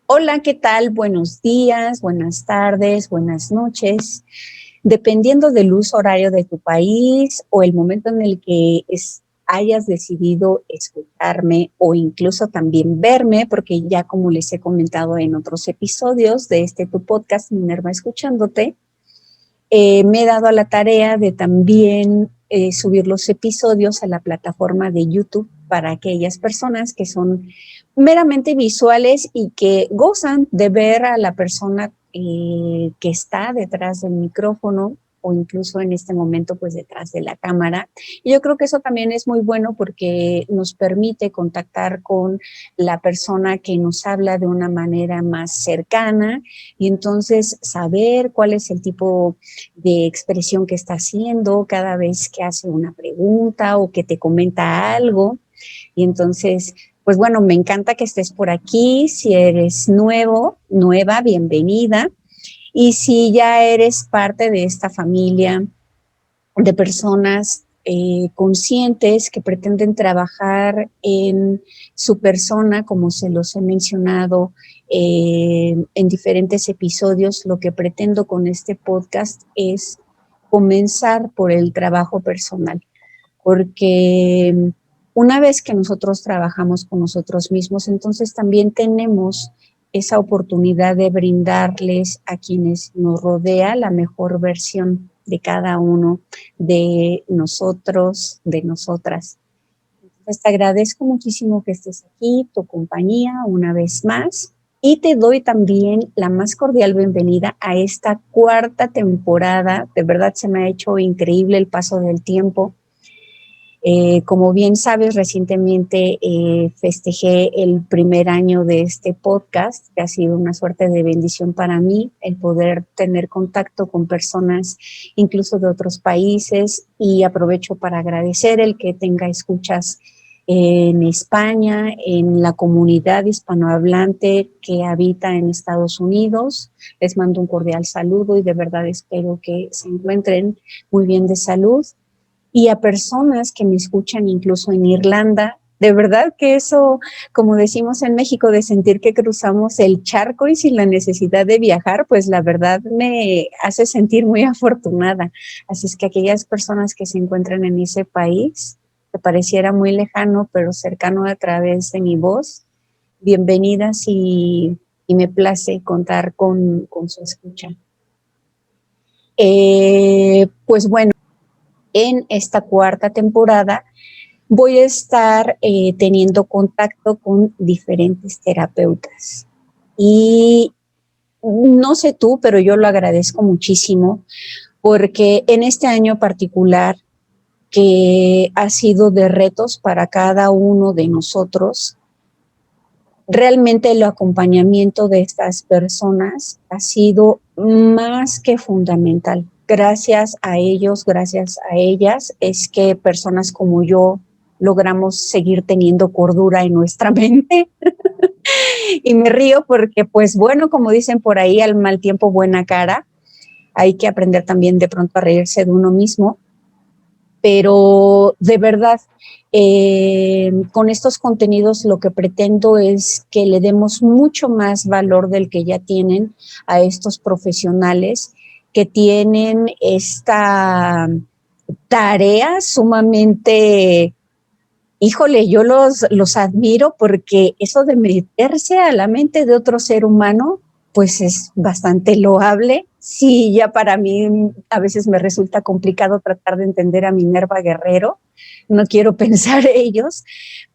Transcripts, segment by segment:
Hola, ¿qué tal? Buenos días, buenas tardes, buenas noches. Dependiendo del uso horario de tu país o el momento en el que hayas decidido escucharme o incluso también verme, porque ya como les he comentado en otros episodios de tu podcast, Minerva Escuchándote, me he dado a la tarea de también subir los episodios a la plataforma de YouTube para aquellas personas que son meramente visuales y que gozan de ver a la persona que está detrás del micrófono o incluso en este momento pues detrás de la cámara. Y yo creo que eso también es muy bueno porque nos permite contactar con la persona que nos habla de una manera más cercana y entonces saber cuál es el tipo de expresión que está haciendo cada vez que hace una pregunta o que te comenta algo. Y entonces, pues bueno, me encanta que estés por aquí. Si eres nuevo, nueva, bienvenida. Y si ya eres parte de esta familia de personas conscientes que pretenden trabajar en su persona, como se los he mencionado en diferentes episodios, lo que pretendo con este podcast es comenzar por el trabajo personal, porque una vez que nosotros trabajamos con nosotros mismos, entonces también tenemos esa oportunidad de brindarles a quienes nos rodea la mejor versión de cada uno de nosotros, de nosotras. Entonces te agradezco muchísimo que estés aquí, tu compañía una vez más, y te doy también la más cordial bienvenida a esta cuarta temporada. De verdad se me ha hecho increíble el paso del tiempo. Como bien sabes, recientemente festejé el primer año de este podcast, que ha sido una suerte de bendición para mí, el poder tener contacto con personas incluso de otros países, y aprovecho para agradecer el que tenga escuchas en España, en la comunidad hispanohablante que habita en Estados Unidos. Les mando un cordial saludo y de verdad espero que se encuentren muy bien de salud. Y a personas que me escuchan incluso en Irlanda. De verdad que eso, como decimos en México, de sentir que cruzamos el charco y sin la necesidad de viajar, pues la verdad me hace sentir muy afortunada. Así es que aquellas personas que se encuentran en ese país, que pareciera muy lejano, pero cercano a través de mi voz, bienvenidas y me place contar con su escucha. Pues bueno, en esta cuarta temporada voy a estar teniendo contacto con diferentes terapeutas. Y no sé tú, pero yo lo agradezco muchísimo porque en este año particular, que ha sido de retos para cada uno de nosotros, realmente el acompañamiento de estas personas ha sido más que fundamental. Gracias a ellos, gracias a ellas, es que personas como yo logramos seguir teniendo cordura en nuestra mente. Y me río porque, pues bueno, como dicen por ahí, al mal tiempo buena cara. Hay que aprender también de pronto a reírse de uno mismo. Pero de verdad, con estos contenidos lo que pretendo es que le demos mucho más valor del que ya tienen a estos profesionales que tienen esta tarea sumamente, híjole, yo los admiro porque eso de meterse a la mente de otro ser humano, pues es bastante loable. Sí, ya para mí a veces me resulta complicado tratar de entender a Minerva Guerrero, no quiero pensar ellos,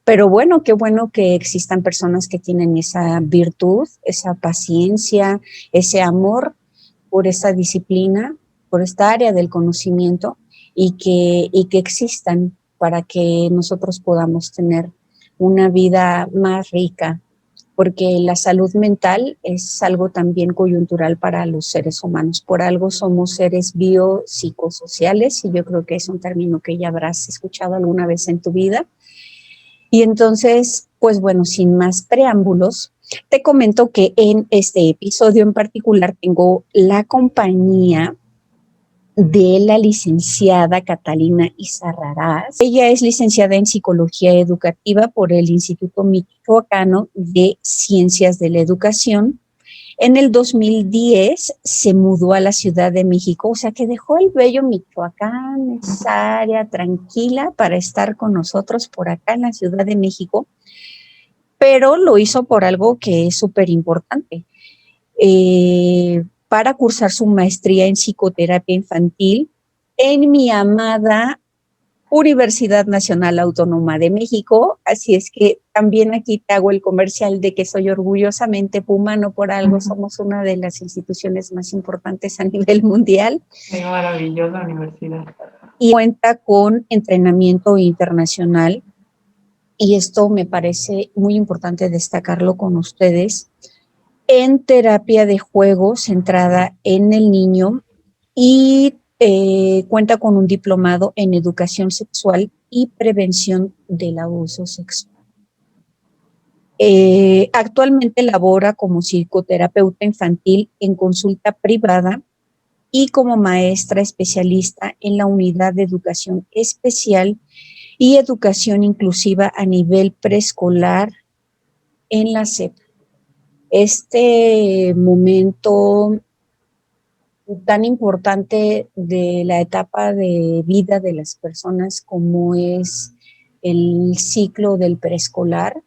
pero bueno, qué bueno que existan personas que tienen esa virtud, esa paciencia, ese amor por esa disciplina, por esta área del conocimiento y que existan para que nosotros podamos tener una vida más rica, porque la salud mental es algo también coyuntural para los seres humanos. Por algo somos seres biopsicosociales, y yo creo que es un término que ya habrás escuchado alguna vez en tu vida. Y entonces, pues bueno, sin más preámbulos, te comento que en este episodio en particular tengo la compañía de la licenciada Catalina Izarrarás. Ella es licenciada en Psicología Educativa por el Instituto Michoacano de Ciencias de la Educación. En el 2010 se mudó a la Ciudad de México, o sea que dejó el bello Michoacán, esa área tranquila para estar con nosotros por acá en la Ciudad de México, pero lo hizo por algo que es súper importante. Para cursar su maestría en psicoterapia infantil en mi amada Universidad Nacional Autónoma de México. Así es que también aquí te hago el comercial de que soy orgullosamente Puma, no por algo, somos una de las instituciones más importantes a nivel mundial. Qué maravillosa universidad. Y cuenta con entrenamiento internacional, y esto me parece muy importante destacarlo con ustedes, en terapia de juego centrada en el niño y cuenta con un diplomado en educación sexual y prevención del abuso sexual. Actualmente labora como psicoterapeuta infantil en consulta privada y como maestra especialista en la unidad de educación especial y educación inclusiva a nivel preescolar en la SEP. Este momento tan importante de la etapa de vida de las personas como es el ciclo del preescolar,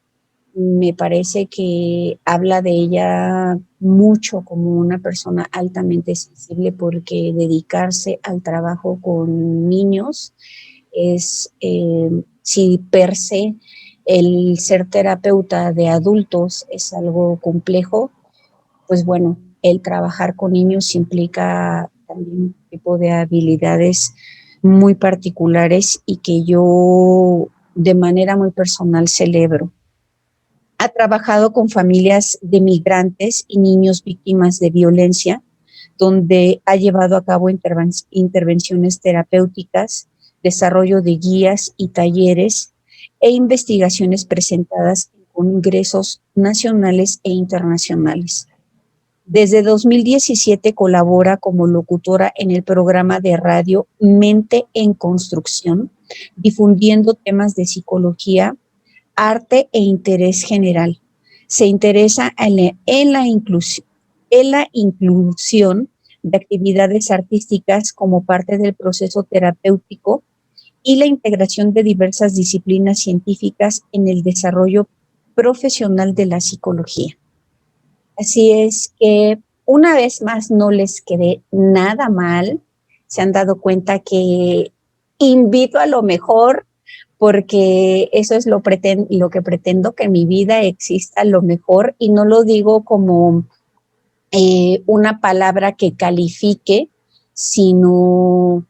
me parece que habla de ella mucho como una persona altamente sensible, porque dedicarse al trabajo con niños es, si per se el ser terapeuta de adultos es algo complejo, pues bueno, el trabajar con niños implica también un tipo de habilidades muy particulares y que yo de manera muy personal celebro. Ha trabajado con familias de migrantes y niños víctimas de violencia, donde ha llevado a cabo intervenciones terapéuticas, desarrollo de guías y talleres e investigaciones presentadas en congresos nacionales e internacionales. Desde 2017 colabora como locutora en el programa de radio Mente en Construcción, difundiendo temas de psicología, arte e interés general. Se interesa en la inclusión de actividades artísticas como parte del proceso terapéutico y la integración de diversas disciplinas científicas en el desarrollo profesional de la psicología. Así es que una vez más no les quedé nada mal. Se han dado cuenta que invito a lo mejor, porque eso es lo que pretendo, que en mi vida exista lo mejor, y no lo digo como una palabra que califique, sino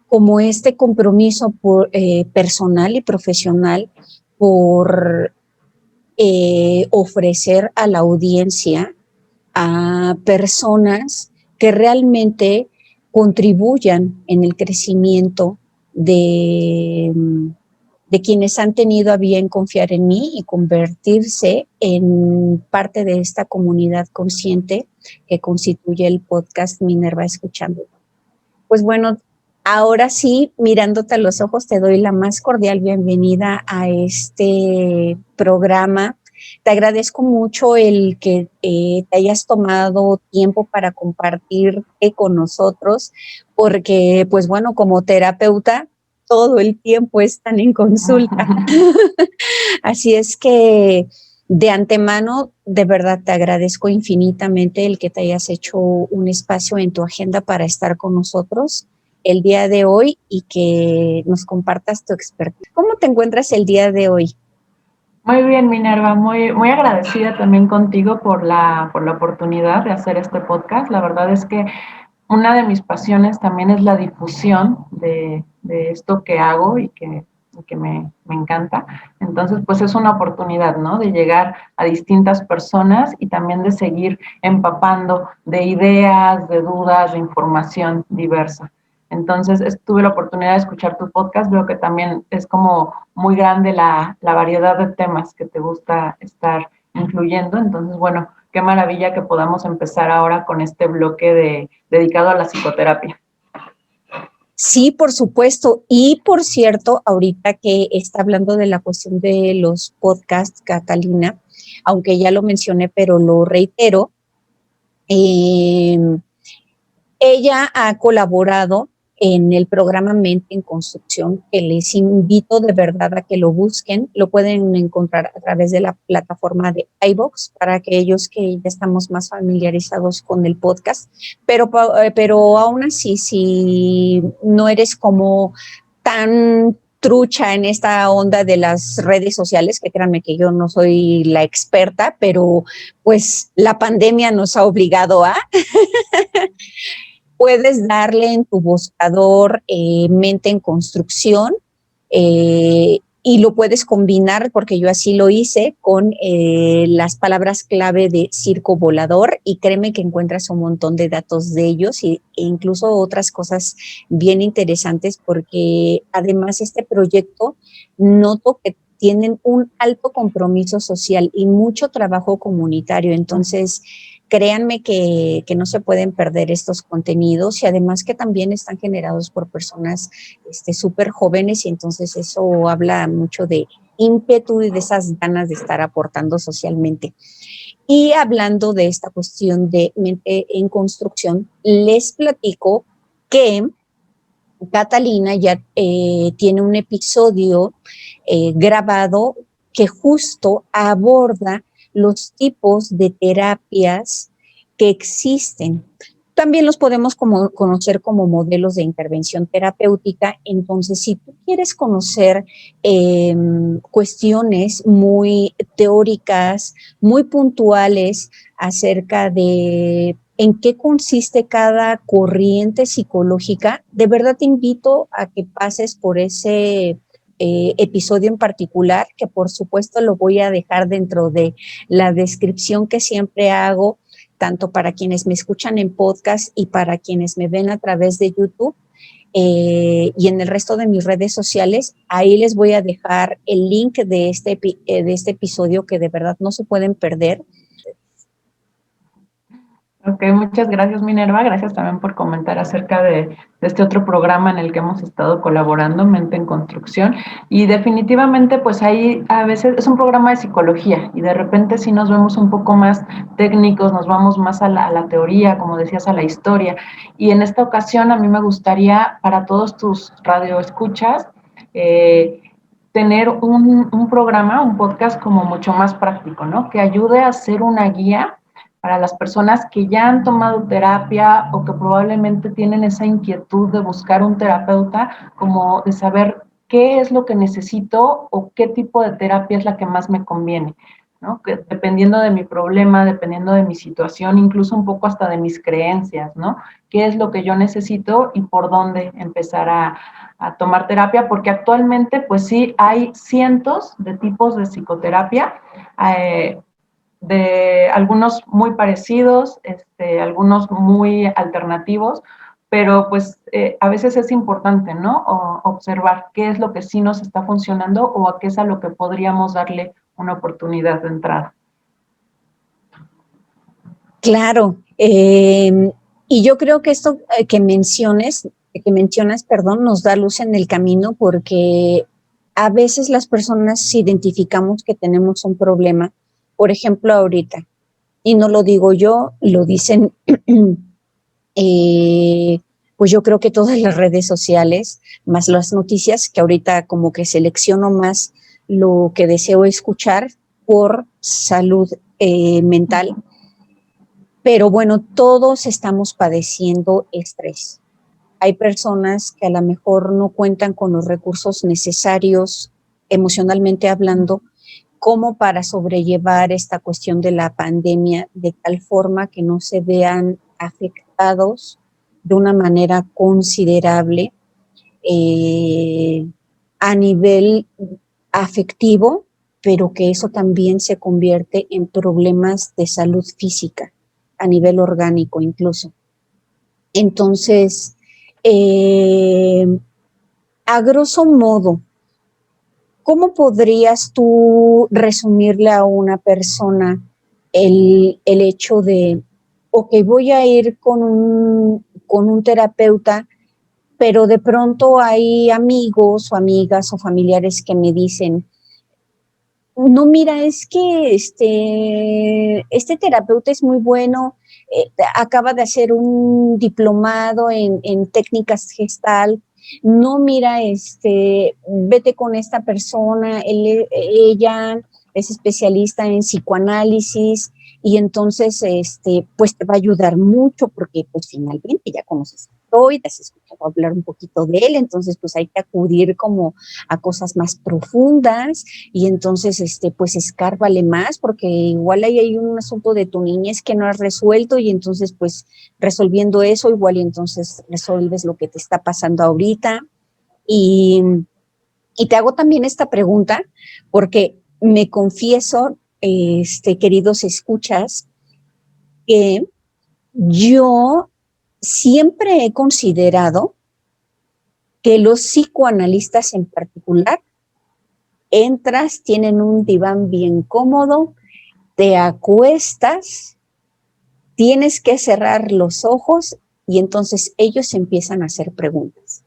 como este compromiso personal y profesional por ofrecer a la audiencia a personas que realmente contribuyan en el crecimiento de quienes han tenido a bien confiar en mí y convertirse en parte de esta comunidad consciente que constituye el podcast Minerva Escuchando. Pues bueno, ahora sí, mirándote a los ojos, te doy la más cordial bienvenida a este programa. Te agradezco mucho el que te hayas tomado tiempo para compartir con nosotros, porque pues bueno, como terapeuta, todo el tiempo están en consulta. Así es que de antemano, de verdad te agradezco infinitamente el que te hayas hecho un espacio en tu agenda para estar con nosotros el día de hoy y que nos compartas tu expertise. ¿Cómo te encuentras el día de hoy? Muy bien, Minerva, muy agradecida también contigo por la oportunidad de hacer este podcast. La verdad es que una de mis pasiones también es la difusión de esto que hago y que me encanta. Entonces, pues es una oportunidad, ¿no? De llegar a distintas personas y también de seguir empapando de ideas, de dudas, de información diversa. Entonces, tuve la oportunidad de escuchar tu podcast, veo que también es como muy grande la variedad de temas que te gusta estar incluyendo. Entonces, bueno, qué maravilla que podamos empezar ahora con este bloque dedicado a la psicoterapia. Sí, por supuesto. Y por cierto, ahorita que está hablando de la cuestión de los podcasts, Catalina, aunque ya lo mencioné, pero lo reitero, eh, ella ha colaborado en el programa Mente en Construcción, que les invito de verdad a que lo busquen. Lo pueden encontrar a través de la plataforma de iVoox, para aquellos que ya estamos más familiarizados con el podcast. Pero aún así, si no eres como tan trucha en esta onda de las redes sociales, que créanme que yo no soy la experta, pero pues la pandemia nos ha obligado a puedes darle en tu buscador mente en construcción y lo puedes combinar, porque yo así lo hice, con las palabras clave de circo volador, y créeme que encuentras un montón de datos de ellos e incluso otras cosas bien interesantes, porque además este proyecto noto que tienen un alto compromiso social y mucho trabajo comunitario. Entonces, créanme que no se pueden perder estos contenidos, y además que también están generados por personas súper jóvenes, y entonces eso habla mucho de ímpetu y de esas ganas de estar aportando socialmente. Y hablando de esta cuestión de mente en construcción, les platico que Catalina ya tiene un episodio grabado que justo aborda los tipos de terapias que existen. También los podemos conocer como modelos de intervención terapéutica. Entonces, si tú quieres conocer cuestiones muy teóricas, muy puntuales acerca de en qué consiste cada corriente psicológica, de verdad te invito a que pases por ese episodio en particular, que por supuesto lo voy a dejar dentro de la descripción que siempre hago, tanto para quienes me escuchan en podcast y para quienes me ven a través de YouTube. Y en el resto de mis redes sociales, ahí les voy a dejar el link de este episodio, que de verdad no se pueden perder. Ok, muchas gracias, Minerva. Gracias también por comentar acerca de este otro programa en el que hemos estado colaborando, Mente en Construcción. Y definitivamente, pues ahí a veces es un programa de psicología y de repente sí nos vemos un poco más técnicos, nos vamos más a la teoría, como decías, a la historia. Y en esta ocasión a mí me gustaría, para todos tus radioescuchas, tener un programa, un podcast como mucho más práctico, ¿no? Que ayude a hacer una guía para las personas que ya han tomado terapia o que probablemente tienen esa inquietud de buscar un terapeuta, como de saber qué es lo que necesito o qué tipo de terapia es la que más me conviene, ¿no? Que dependiendo de mi problema, dependiendo de mi situación, incluso un poco hasta de mis creencias, ¿no? ¿Qué es lo que yo necesito y por dónde empezar a tomar terapia? Porque actualmente, pues sí, hay cientos de tipos de psicoterapia, de algunos muy parecidos, algunos muy alternativos, pero pues a veces es importante, ¿no? Observar qué es lo que sí nos está funcionando o a qué es a lo que podríamos darle una oportunidad de entrada. Claro, y yo creo que esto que mencionas, perdón, nos da luz en el camino, porque a veces las personas identificamos que tenemos un problema, por ejemplo, ahorita, y no lo digo yo, lo dicen, pues yo creo que todas las redes sociales, más las noticias, que ahorita como que selecciono más lo que deseo escuchar por salud mental. Pero bueno, todos estamos padeciendo estrés. Hay personas que a lo mejor no cuentan con los recursos necesarios, emocionalmente hablando, como para sobrellevar esta cuestión de la pandemia, de tal forma que no se vean afectados de una manera considerable a nivel afectivo, pero que eso también se convierte en problemas de salud física, a nivel orgánico incluso. Entonces, a grosso modo, ¿cómo podrías tú resumirle a una persona el hecho de, ok, voy a ir con un terapeuta, pero de pronto hay amigos o amigas o familiares que me dicen, no, mira, es que este terapeuta es muy bueno, acaba de hacer un diplomado en técnicas gestal. No, mira, vete con esta persona, ella es especialista en psicoanálisis y entonces, pues te va a ayudar mucho porque pues finalmente ya conoces a Freud, has escuchado hablar un poquito de él, entonces pues hay que acudir como a cosas más profundas y entonces, pues escárvale más, porque igual ahí hay un asunto de tu niñez que no has resuelto y entonces, pues, resolviendo eso, igual y entonces resuelves lo que te está pasando ahorita. Y, y te hago también esta pregunta, porque me confieso, queridos escuchas, que yo siempre he considerado que los psicoanalistas en particular entras, tienen un diván bien cómodo, te acuestas, tienes que cerrar los ojos y entonces ellos empiezan a hacer preguntas.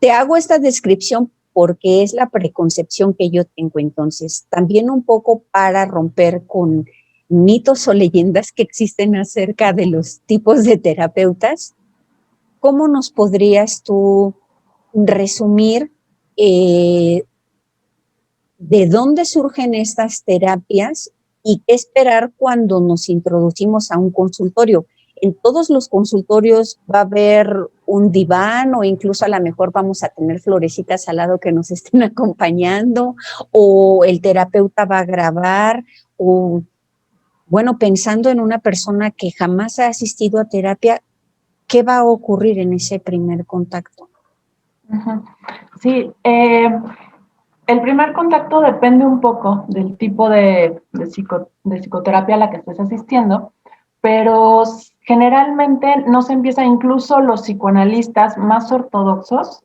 Te hago esta descripción porque es la preconcepción que yo tengo, entonces también un poco para romper con mitos o leyendas que existen acerca de los tipos de terapeutas. ¿Cómo nos podrías tú resumir de dónde surgen estas terapias y qué esperar cuando nos introducimos a un consultorio? En todos los consultorios va a haber un diván o incluso a lo mejor vamos a tener florecitas al lado que nos estén acompañando o el terapeuta va a grabar o, bueno, pensando en una persona que jamás ha asistido a terapia, ¿qué va a ocurrir en ese primer contacto? Sí, el primer contacto depende un poco del tipo de psicoterapia a la que estés asistiendo, pero generalmente no se empieza, incluso los psicoanalistas más ortodoxos,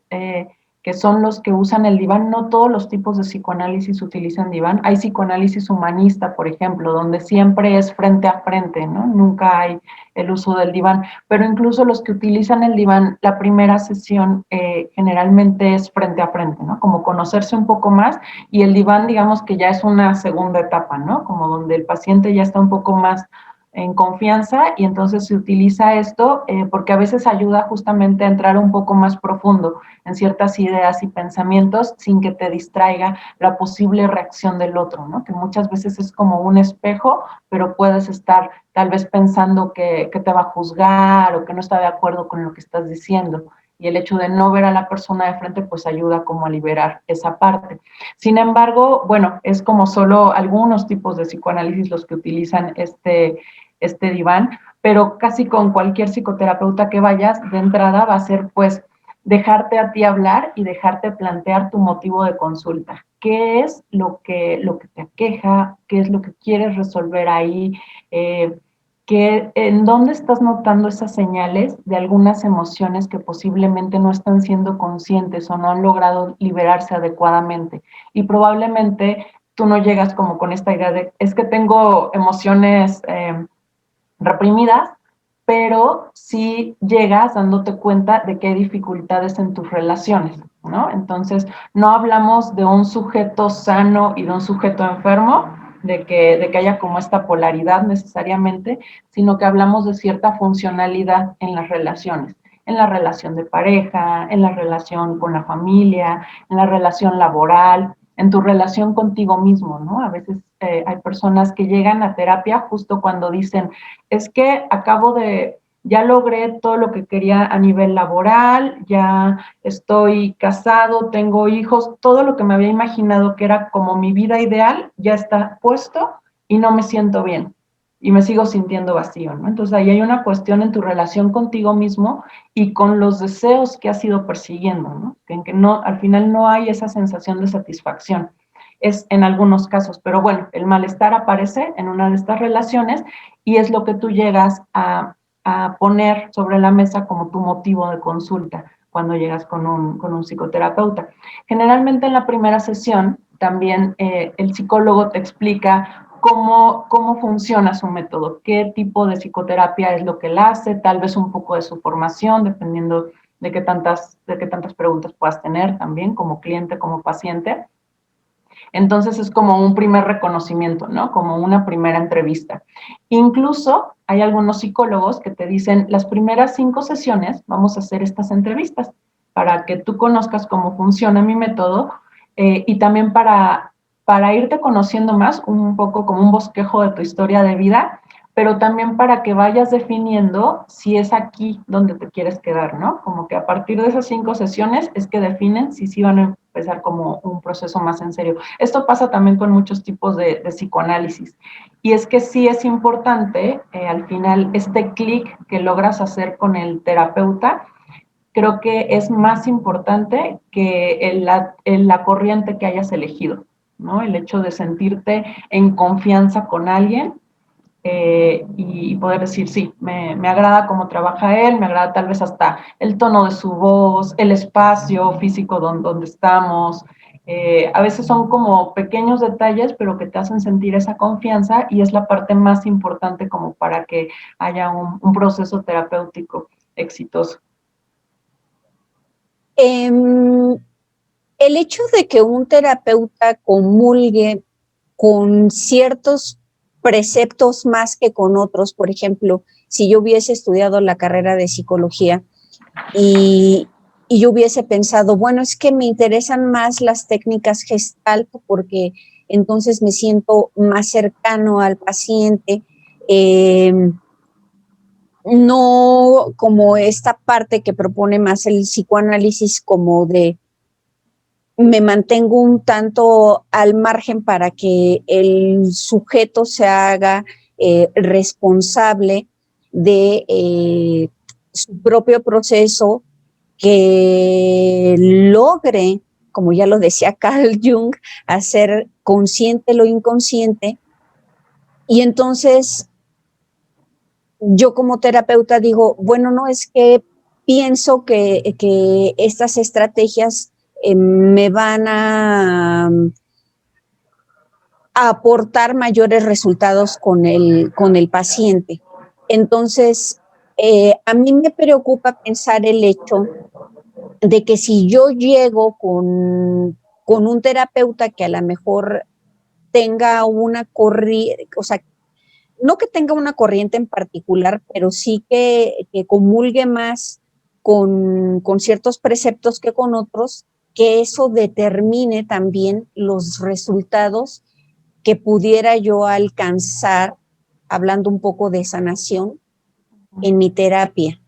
que son los que usan el diván, no todos los tipos de psicoanálisis utilizan diván. Hay psicoanálisis humanista, por ejemplo, donde siempre es frente a frente, ¿no? Nunca hay el uso del diván, pero incluso los que utilizan el diván, la primera sesión generalmente es frente a frente, ¿no? Como conocerse un poco más, y el diván, digamos que ya es una segunda etapa, ¿no? Como donde el paciente ya está un poco más en confianza y entonces se utiliza esto porque a veces ayuda justamente a entrar un poco más profundo en ciertas ideas y pensamientos sin que te distraiga la posible reacción del otro, ¿no? Que muchas veces es como un espejo, pero puedes estar tal vez pensando que te va a juzgar o que no está de acuerdo con lo que estás diciendo. Y el hecho de no ver a la persona de frente, pues ayuda como a liberar esa parte. Sin embargo, bueno, es como solo algunos tipos de psicoanálisis los que utilizan este diván, pero casi con cualquier psicoterapeuta que vayas, de entrada va a ser pues dejarte a ti hablar y dejarte plantear tu motivo de consulta. ¿Qué es lo que te aqueja? ¿Qué es lo que quieres resolver ahí? ¿En dónde estás notando esas señales de algunas emociones que posiblemente no están siendo conscientes o no han logrado liberarse adecuadamente? Y probablemente tú no llegas como con esta idea de, es que tengo emociones reprimidas, pero sí llegas dándote cuenta de que hay dificultades en tus relaciones, ¿no? Entonces, no hablamos de un sujeto sano y de un sujeto enfermo, de que haya como esta polaridad necesariamente, sino que hablamos de cierta funcionalidad en las relaciones, en la relación de pareja, en la relación con la familia, en la relación laboral, en tu relación contigo mismo, ¿no? A veces hay personas que llegan a terapia justo cuando dicen, es que ya logré todo lo que quería a nivel laboral, ya estoy casado, tengo hijos, todo lo que me había imaginado que era como mi vida ideal ya está puesto y no me siento bien y me sigo sintiendo vacío, ¿no? Entonces ahí hay una cuestión en tu relación contigo mismo y con los deseos que has ido persiguiendo, ¿no? En que no, al final no hay esa sensación de satisfacción. Es en algunos casos, pero bueno, el malestar aparece en una de estas relaciones y es lo que tú llegas a poner sobre la mesa como tu motivo de consulta cuando llegas con un psicoterapeuta. Generalmente en la primera sesión también el psicólogo te explica cómo funciona su método, qué tipo de psicoterapia es lo que él hace, tal vez un poco de su formación, dependiendo de qué tantas preguntas puedas tener también como cliente, como paciente. Entonces es como un primer reconocimiento, ¿no? Como una primera entrevista. Incluso hay algunos psicólogos que te dicen, las primeras 5 sesiones vamos a hacer estas entrevistas para que tú conozcas cómo funciona mi método y también para irte conociendo más, un poco como un bosquejo de tu historia de vida, pero también para que vayas definiendo si es aquí donde te quieres quedar, ¿no? Como que a partir de esas 5 sesiones es que definen si sí van a empezar como un proceso más en serio. Esto pasa también con muchos tipos de psicoanálisis. Y es que sí es importante, al final, este clic que logras hacer con el terapeuta, creo que es más importante que la corriente que hayas elegido, ¿no? El hecho de sentirte en confianza con alguien y poder decir, sí, me agrada cómo trabaja él, me agrada tal vez hasta el tono de su voz, el espacio físico donde estamos. A veces son como pequeños detalles, pero que te hacen sentir esa confianza y es la parte más importante como para que haya un proceso terapéutico exitoso. El hecho de que un terapeuta comulgue con ciertos preceptos más que con otros, por ejemplo, si yo hubiese estudiado la carrera de psicología y yo hubiese pensado, bueno, es que me interesan más las técnicas Gestalt porque entonces me siento más cercano al paciente, no como esta parte que propone más el psicoanálisis como de me mantengo un tanto al margen para que el sujeto se haga responsable de su propio proceso, que logre, como ya lo decía Carl Jung, hacer consciente lo inconsciente. Y entonces yo como terapeuta digo, bueno, no es que pienso que estas estrategias me van a aportar mayores resultados con el paciente. Entonces, a mí me preocupa pensar el hecho de que si yo llego con un terapeuta que a lo mejor tenga una corriente, o sea, no que tenga una corriente en particular, pero sí que comulgue más con ciertos preceptos que con otros, que eso determine también los resultados que pudiera yo alcanzar, hablando un poco de sanación, en mi terapia.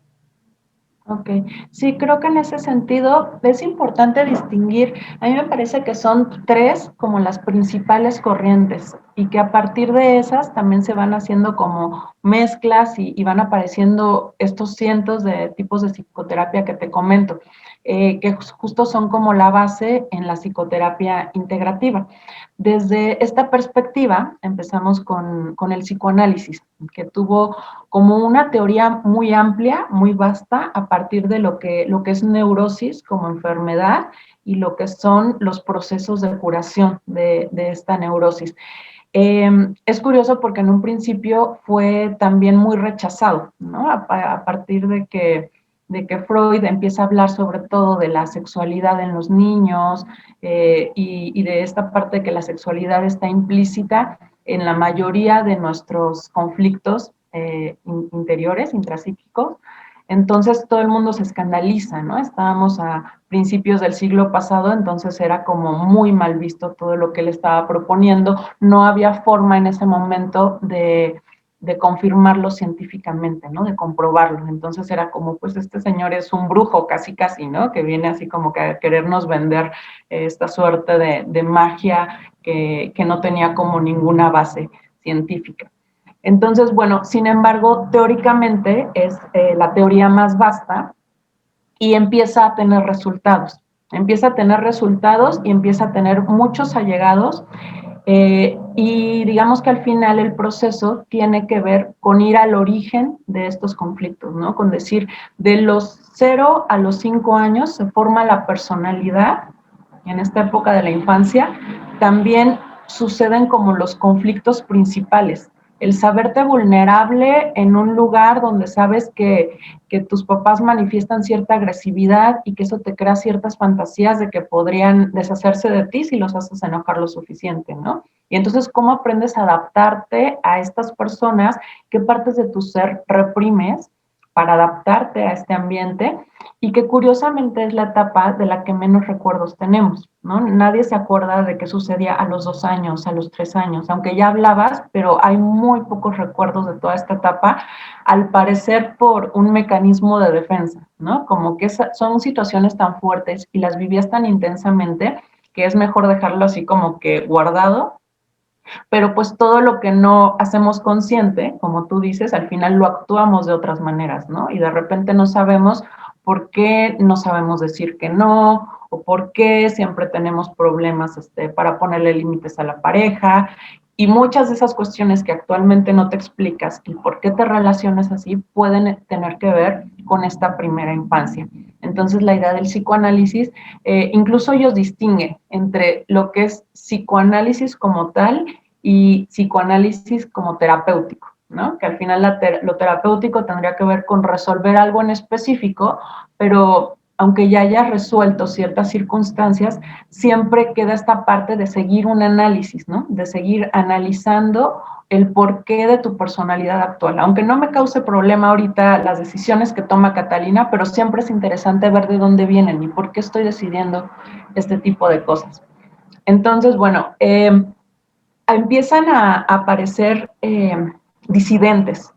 Ok, sí, creo que en ese sentido es importante distinguir, a mí me parece que son 3 como las principales corrientes y que a partir de esas también se van haciendo como mezclas y van apareciendo estos cientos de tipos de psicoterapia que te comento, que justo son como la base en la psicoterapia integrativa. Desde esta perspectiva empezamos con el psicoanálisis, que tuvo como una teoría muy amplia, muy vasta, a partir de lo que es neurosis como enfermedad y lo que son los procesos de curación de esta neurosis. Es curioso porque en un principio fue también muy rechazado, ¿no? A partir de que Freud empieza a hablar sobre todo de la sexualidad en los niños y de esta parte de que la sexualidad está implícita en la mayoría de nuestros conflictos interiores, intrapsíquicos. Entonces todo el mundo se escandaliza, ¿no? Estábamos a principios del siglo pasado, entonces era como muy mal visto todo lo que él estaba proponiendo. No había forma en ese momento de confirmarlo científicamente, ¿no? De comprobarlo. Entonces era como, pues este señor es un brujo casi, casi, ¿no? Que viene así como que a querernos vender esta suerte de magia que no tenía como ninguna base científica. Entonces, bueno, sin embargo, teóricamente es la teoría más vasta y empieza a tener resultados. Empieza a tener resultados y empieza a tener muchos allegados y digamos que al final el proceso tiene que ver con ir al origen de estos conflictos, ¿no? Con decir, de los 0 a los 5 años se forma la personalidad, en esta época de la infancia, también suceden como los conflictos principales. el saberte vulnerable en un lugar donde sabes que tus papás manifiestan cierta agresividad y que eso te crea ciertas fantasías de que podrían deshacerse de ti si los haces enojar lo suficiente, ¿no? Y entonces, ¿cómo aprendes a adaptarte a estas personas? ¿Qué partes de tu ser reprimes para adaptarte a este ambiente? Y que curiosamente es la etapa de la que menos recuerdos tenemos, ¿no? Nadie se acuerda de qué sucedía a los 2 años, a los 3 años, aunque ya hablabas, pero hay muy pocos recuerdos de toda esta etapa, al parecer por un mecanismo de defensa, ¿no? Como que son situaciones tan fuertes y las vivías tan intensamente que es mejor dejarlo así como que guardado, pero pues todo lo que no hacemos consciente, como tú dices, al final lo actuamos de otras maneras, ¿no? Y de repente no sabemos por qué no sabemos decir que no, o por qué siempre tenemos problemas para ponerle límites a la pareja, y muchas de esas cuestiones que actualmente no te explicas y por qué te relacionas así pueden tener que ver con esta primera infancia. Entonces la idea del psicoanálisis, incluso ellos distinguen entre lo que es psicoanálisis como tal y psicoanálisis como terapéutico, ¿no? Que al final lo terapéutico tendría que ver con resolver algo en específico, pero aunque ya hayas resuelto ciertas circunstancias, siempre queda esta parte de seguir un análisis, ¿no? De seguir analizando el porqué de tu personalidad actual. Aunque no me cause problema ahorita las decisiones que toma Catalina, pero siempre es interesante ver de dónde vienen y por qué estoy decidiendo este tipo de cosas. Entonces, bueno, empiezan a aparecer disidentes,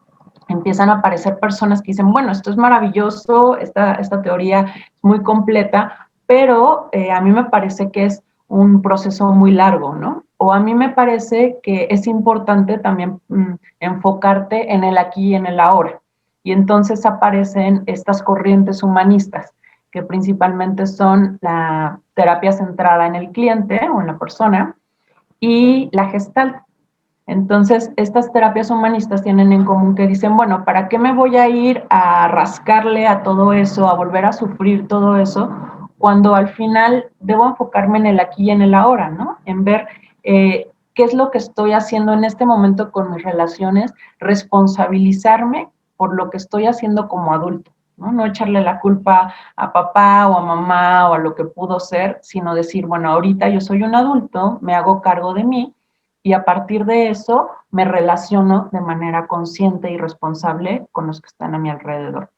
empiezan a aparecer personas que dicen, bueno, esto es maravilloso, esta teoría es muy completa, pero a mí me parece que es un proceso muy largo, ¿no? O a mí me parece que es importante también enfocarte en el aquí y en el ahora. Y entonces aparecen estas corrientes humanistas, que principalmente son la terapia centrada en el cliente o en la persona, y la Gestalt. Entonces, estas terapias humanistas tienen en común que dicen, bueno, ¿para qué me voy a ir a rascarle a todo eso, a volver a sufrir todo eso, cuando al final debo enfocarme en el aquí y en el ahora, ¿no? En ver qué es lo que estoy haciendo en este momento con mis relaciones, responsabilizarme por lo que estoy haciendo como adulto. ¿no? No echarle la culpa a papá o a mamá o a lo que pudo ser, sino decir, bueno, ahorita yo soy un adulto, me hago cargo de mí y a partir de eso me relaciono de manera consciente y responsable con los que están a mi alrededor.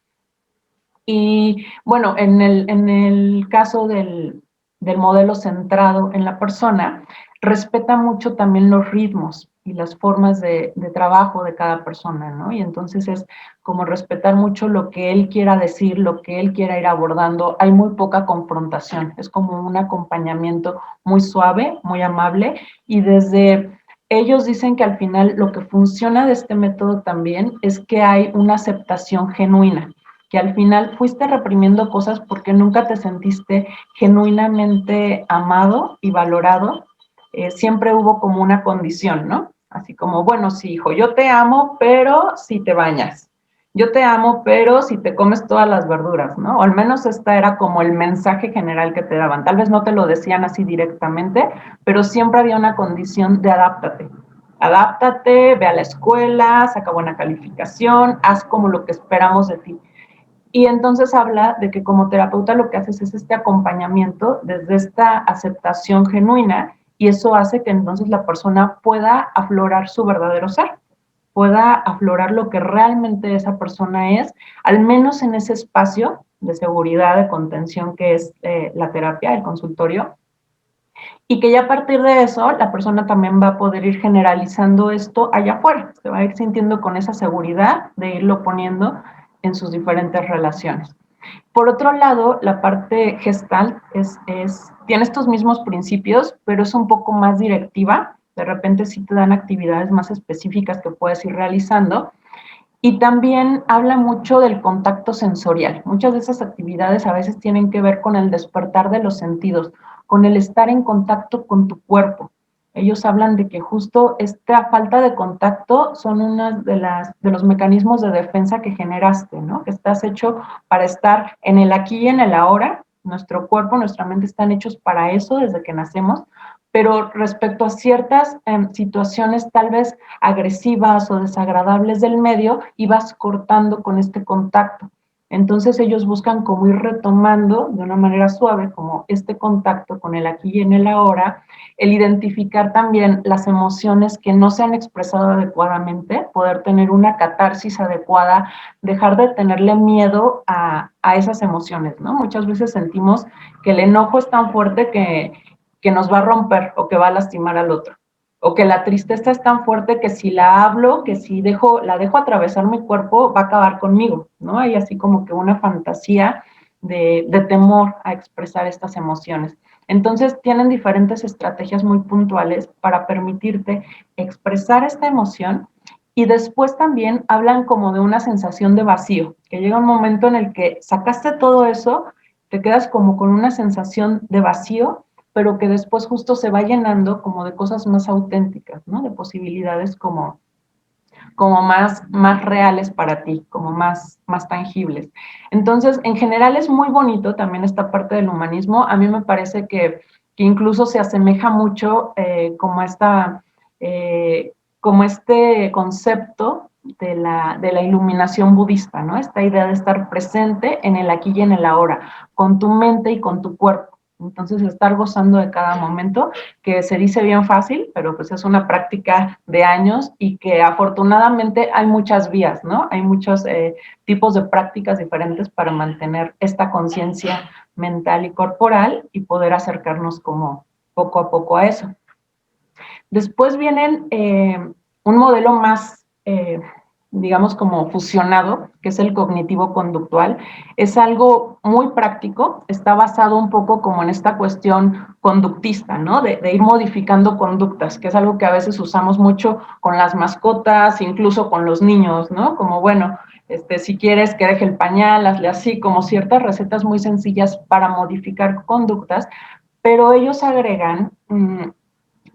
Y bueno, en el caso del modelo centrado en la persona, respeta mucho también los ritmos y las formas de trabajo de cada persona, ¿no? Y entonces es como respetar mucho lo que él quiera decir, lo que él quiera ir abordando. Hay muy poca confrontación, es como un acompañamiento muy suave, muy amable, y desde ellos dicen que al final lo que funciona de este método también es que hay una aceptación genuina, que al final fuiste reprimiendo cosas porque nunca te sentiste genuinamente amado y valorado. Siempre hubo como una condición, ¿no? Así como, bueno, sí, hijo, yo te amo, pero si te bañas. Yo te amo, pero si te comes todas las verduras, ¿no? O al menos esta era como el mensaje general que te daban. Tal vez no te lo decían así directamente, pero siempre había una condición de adáptate. Adáptate, ve a la escuela, saca buena calificación, haz como lo que esperamos de ti. Y entonces habla de que como terapeuta lo que haces es este acompañamiento desde esta aceptación genuina y eso hace que entonces la persona pueda aflorar su verdadero ser, pueda aflorar lo que realmente esa persona es, al menos en ese espacio de seguridad, de contención que es la terapia, el consultorio, y que ya a partir de eso la persona también va a poder ir generalizando esto allá afuera, se va a ir sintiendo con esa seguridad de irlo poniendo en sus diferentes relaciones. Por otro lado, la parte gestal tiene estos mismos principios, pero es un poco más directiva. De repente sí te dan actividades más específicas que puedes ir realizando. Y también habla mucho del contacto sensorial. Muchas de esas actividades a veces tienen que ver con el despertar de los sentidos, con el estar en contacto con tu cuerpo. Ellos hablan de que justo esta falta de contacto son uno de los mecanismos de defensa que generaste, ¿no? Que estás hecho para estar en el aquí y en el ahora. Nuestro cuerpo, nuestra mente están hechos para eso desde que nacemos, pero respecto a ciertas situaciones tal vez agresivas o desagradables del medio, ibas cortando con este contacto. Entonces ellos buscan como ir retomando de una manera suave como este contacto con el aquí y en el ahora, el identificar también las emociones que no se han expresado adecuadamente, poder tener una catarsis adecuada, dejar de tenerle miedo a esas emociones, ¿no? Muchas veces sentimos que el enojo es tan fuerte que nos va a romper o que va a lastimar al otro. O que la tristeza es tan fuerte que si la hablo, que si la dejo atravesar mi cuerpo, va a acabar conmigo, ¿no? Hay así como que una fantasía de temor a expresar estas emociones. Entonces, tienen diferentes estrategias muy puntuales para permitirte expresar esta emoción y después también hablan como de una sensación de vacío, que llega un momento en el que sacaste todo eso, te quedas como con una sensación de vacío, pero que después justo se va llenando como de cosas más auténticas, ¿no? De posibilidades como más reales para ti, como más tangibles. Entonces, en general es muy bonito también esta parte del humanismo. A mí me parece que incluso se asemeja mucho como este concepto de la iluminación budista, ¿no? Esta idea de estar presente en el aquí y en el ahora, con tu mente y con tu cuerpo. Entonces, estar gozando de cada momento, que se dice bien fácil, pero pues es una práctica de años y que afortunadamente hay muchas vías, ¿no? Hay muchos tipos de prácticas diferentes para mantener esta conciencia mental y corporal y poder acercarnos como poco a poco a eso. Después vienen un modelo más, digamos, como fusionado, que es el cognitivo-conductual. Es algo muy práctico, está basado un poco como en esta cuestión conductista, ¿no? De ir modificando conductas, que es algo que a veces usamos mucho con las mascotas, incluso con los niños, ¿no? Como, bueno, si quieres que deje el pañal, hazle así, como ciertas recetas muy sencillas para modificar conductas, pero ellos agregan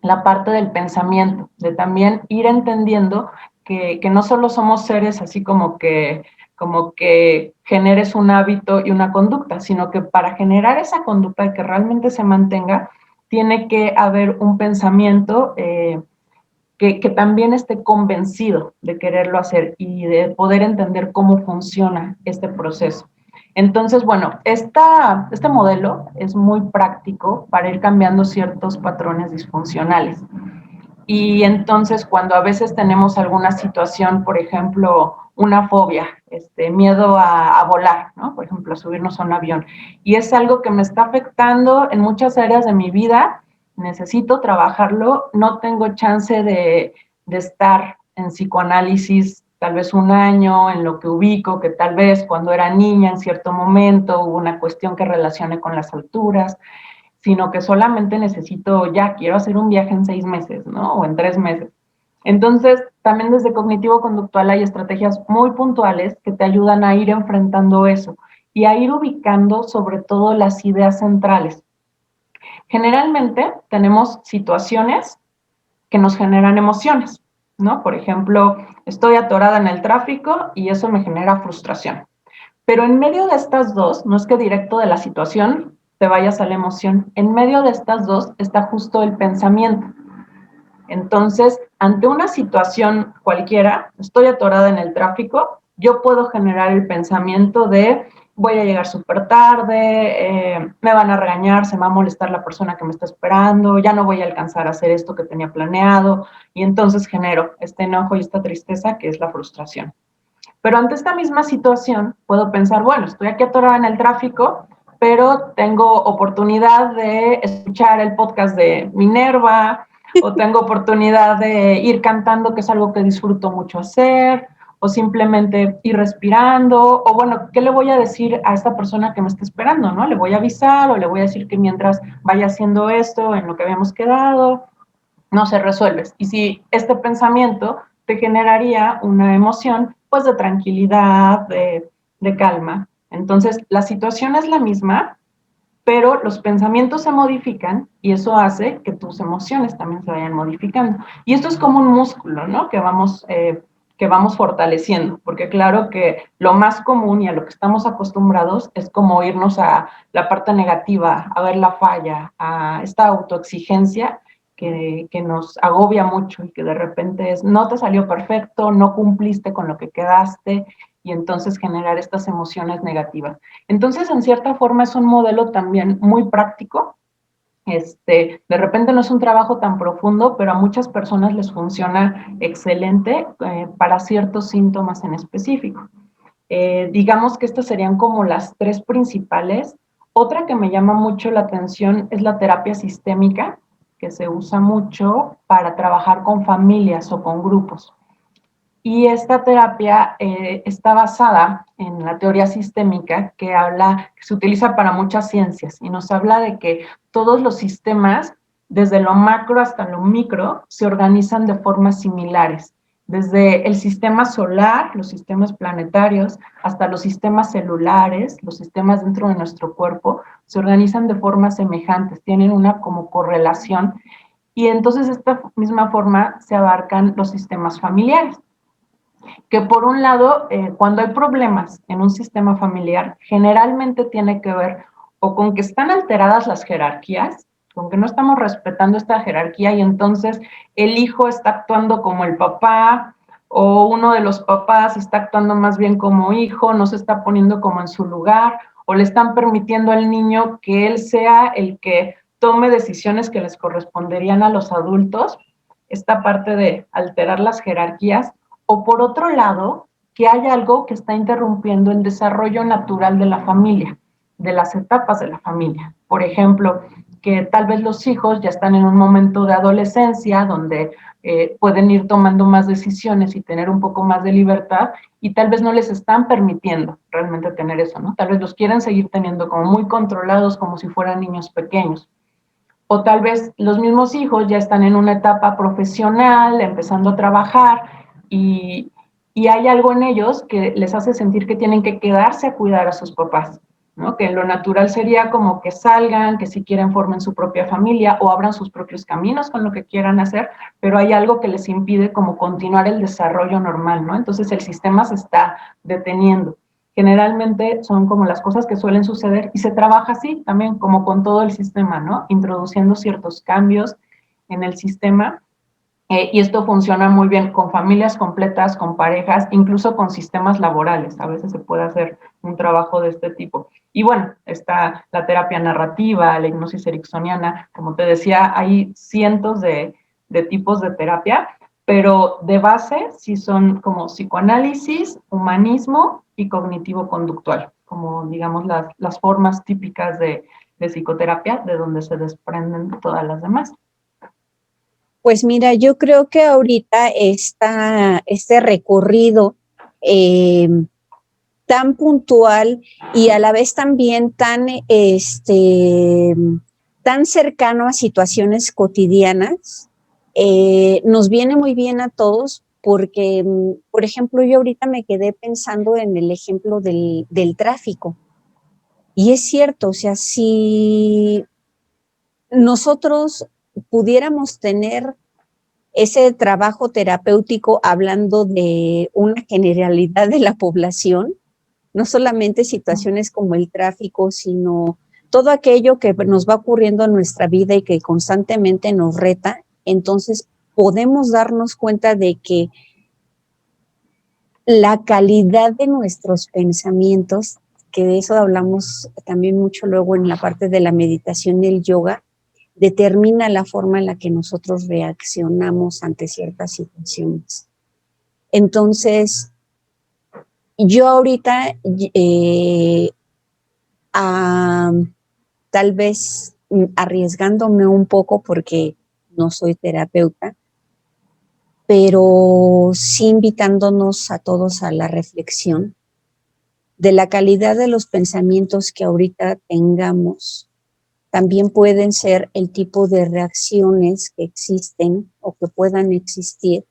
la parte del pensamiento, de también ir entendiendo que no solo somos seres así como que generes un hábito y una conducta, sino que para generar esa conducta y que realmente se mantenga, tiene que haber un pensamiento que también esté convencido de quererlo hacer y de poder entender cómo funciona este proceso. Entonces, bueno, este modelo es muy práctico para ir cambiando ciertos patrones disfuncionales. Y entonces, cuando a veces tenemos alguna situación, por ejemplo, una fobia, miedo a volar, ¿no? Por ejemplo, a subirnos a un avión, y es algo que me está afectando en muchas áreas de mi vida, necesito trabajarlo, no tengo chance de estar en psicoanálisis tal vez un año, en lo que ubico, que tal vez cuando era niña en cierto momento hubo una cuestión que relacione con las alturas, sino que solamente necesito, ya quiero hacer un viaje en 6 meses, ¿no? O en 3 meses. Entonces, también desde cognitivo-conductual hay estrategias muy puntuales que te ayudan a ir enfrentando eso y a ir ubicando sobre todo las ideas centrales. Generalmente tenemos situaciones que nos generan emociones, ¿no? Por ejemplo, estoy atorada en el tráfico y eso me genera frustración. Pero en medio de estas dos, no es que directo de la situación te vayas a la emoción, en medio de estas dos está justo el pensamiento. Entonces, ante una situación cualquiera, estoy atorada en el tráfico, yo puedo generar el pensamiento de voy a llegar súper tarde, me van a regañar, se me va a molestar la persona que me está esperando, ya no voy a alcanzar a hacer esto que tenía planeado, y entonces genero este enojo y esta tristeza que es la frustración. Pero ante esta misma situación, puedo pensar, bueno, estoy aquí atorada en el tráfico, pero tengo oportunidad de escuchar el podcast de Minerva, o tengo oportunidad de ir cantando, que es algo que disfruto mucho hacer, o simplemente ir respirando, o bueno, ¿qué le voy a decir a esta persona que me está esperando, no? ¿Le voy a avisar o le voy a decir que mientras vaya haciendo esto, en lo que habíamos quedado, no se resuelve? Y si este pensamiento te generaría una emoción, pues de tranquilidad, de calma. Entonces, la situación es la misma, pero los pensamientos se modifican y eso hace que tus emociones también se vayan modificando. Y esto es como un músculo, ¿no? Que vamos fortaleciendo, porque claro que lo más común y a lo que estamos acostumbrados es como irnos a la parte negativa, a ver la falla, a esta autoexigencia, que nos agobia mucho y que de repente es, no te salió perfecto, no cumpliste con lo que quedaste, y entonces generar estas emociones negativas. Entonces, en cierta forma, es un modelo también muy práctico. De repente no es un trabajo tan profundo, pero a muchas personas les funciona excelente para ciertos síntomas en específico. Digamos que estas serían como las tres principales. Otra que me llama mucho la atención es la terapia sistémica, que se usa mucho para trabajar con familias o con grupos. Y esta terapia está basada en la teoría sistémica que se utiliza para muchas ciencias y nos habla de que todos los sistemas, desde lo macro hasta lo micro, se organizan de formas similares. Desde el sistema solar, los sistemas planetarios, hasta los sistemas celulares, los sistemas dentro de nuestro cuerpo, se organizan de formas semejantes, tienen una como correlación. Y entonces de esta misma forma se abarcan los sistemas familiares, que por un lado, cuando hay problemas en un sistema familiar, generalmente tiene que ver o con que están alteradas las jerarquías, con que no estamos respetando esta jerarquía y entonces el hijo está actuando como el papá o uno de los papás está actuando más bien como hijo, no se está poniendo como en su lugar o le están permitiendo al niño que él sea el que tome decisiones que les corresponderían a los adultos, esta parte de alterar las jerarquías, o por otro lado, que hay algo que está interrumpiendo el desarrollo natural de la familia, de las etapas de la familia. Por ejemplo, que tal vez los hijos ya están en un momento de adolescencia donde pueden ir tomando más decisiones y tener un poco más de libertad y tal vez no les están permitiendo realmente tener eso, ¿no? Tal vez los quieren seguir teniendo como muy controlados, como si fueran niños pequeños. O tal vez los mismos hijos ya están en una etapa profesional, empezando a trabajar y, y hay algo en ellos que les hace sentir que tienen que quedarse a cuidar a sus papás, ¿no? Que lo natural sería como que salgan, que si quieren formen su propia familia o abran sus propios caminos con lo que quieran hacer, pero hay algo que les impide como continuar el desarrollo normal, ¿no? Entonces el sistema se está deteniendo. Generalmente son como las cosas que suelen suceder y se trabaja así también, como con todo el sistema, ¿no? Introduciendo ciertos cambios en el sistema. Y esto funciona muy bien con familias completas, con parejas, incluso con sistemas laborales. A veces se puede hacer un trabajo de este tipo. Y bueno, está la terapia narrativa, la hipnosis ericksoniana. Como te decía, hay cientos de tipos de terapia, pero de base sí son como psicoanálisis, humanismo y cognitivo-conductual, como digamos las formas típicas de psicoterapia, de donde se desprenden todas las demás. Pues mira, yo creo que ahorita este recorrido tan puntual y a la vez también tan cercano a situaciones cotidianas, nos viene muy bien a todos porque, por ejemplo, yo ahorita me quedé pensando en el ejemplo del tráfico. Y es cierto, o sea, si nosotros pudiéramos tener ese trabajo terapéutico hablando de una generalidad de la población, no solamente situaciones como el tráfico, sino todo aquello que nos va ocurriendo en nuestra vida y que constantemente nos reta, entonces podemos darnos cuenta de que la calidad de nuestros pensamientos, que de eso hablamos también mucho luego en la parte de la meditación y el yoga, determina la forma en la que nosotros reaccionamos ante ciertas situaciones. Entonces, yo ahorita, tal vez arriesgándome un poco porque no soy terapeuta, pero sí invitándonos a todos a la reflexión de la calidad de los pensamientos que ahorita tengamos. También pueden ser el tipo de reacciones que existen o que puedan existir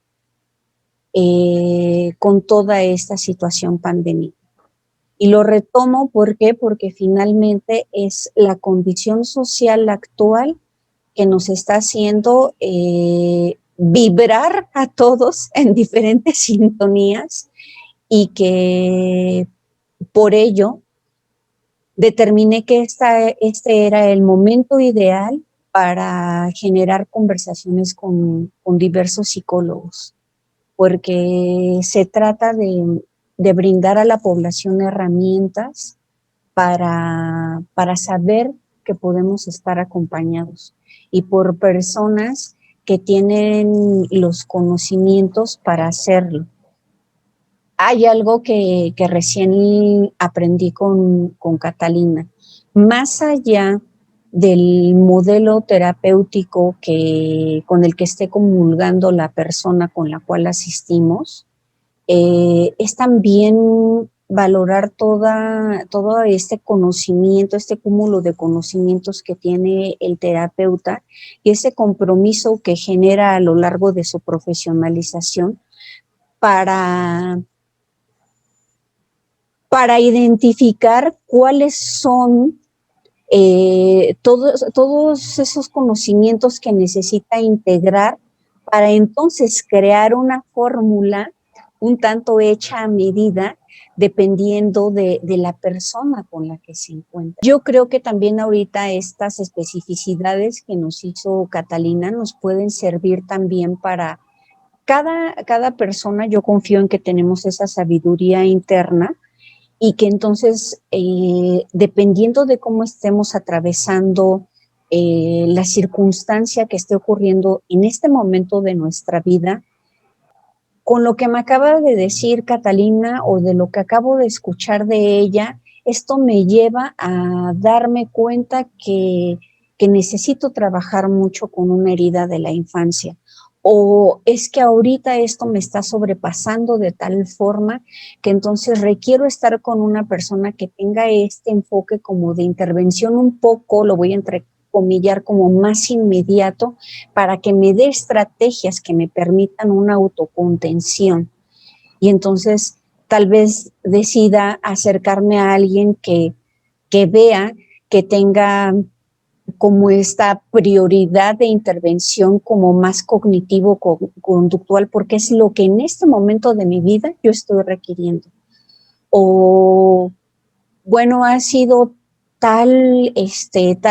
con toda esta situación pandémica. Y lo retomo, ¿por qué? Porque finalmente es la condición social actual que nos está haciendo vibrar a todos en diferentes sintonías y que por ello determiné que este era el momento ideal para generar conversaciones con diversos psicólogos, porque se trata de brindar a la población herramientas para saber que podemos estar acompañados y por personas que tienen los conocimientos para hacerlo. Hay algo que recién aprendí con Catalina. Más allá del modelo terapéutico con el que esté comulgando la persona con la cual asistimos, es también valorar todo este conocimiento, este cúmulo de conocimientos que tiene el terapeuta y ese compromiso que genera a lo largo de su profesionalización para identificar cuáles son todos esos conocimientos que necesita integrar para entonces crear una fórmula un tanto hecha a medida dependiendo de la persona con la que se encuentra. Yo creo que también ahorita estas especificidades que nos hizo Catalina nos pueden servir también para cada persona. Yo confío en que tenemos esa sabiduría interna y que entonces, dependiendo de cómo estemos atravesando la circunstancia que esté ocurriendo en este momento de nuestra vida, con lo que me acaba de decir Catalina o de lo que acabo de escuchar de ella, esto me lleva a darme cuenta que necesito trabajar mucho con una herida de la infancia. O es que ahorita esto me está sobrepasando de tal forma que entonces requiero estar con una persona que tenga este enfoque como de intervención un poco, lo voy a entrecomillar, como más inmediato, para que me dé estrategias que me permitan una autocontención. Y entonces tal vez decida acercarme a alguien que vea que tenga como esta prioridad de intervención como más cognitivo-conductual, porque es lo que en este momento de mi vida yo estoy requiriendo. O, bueno, ha sido tal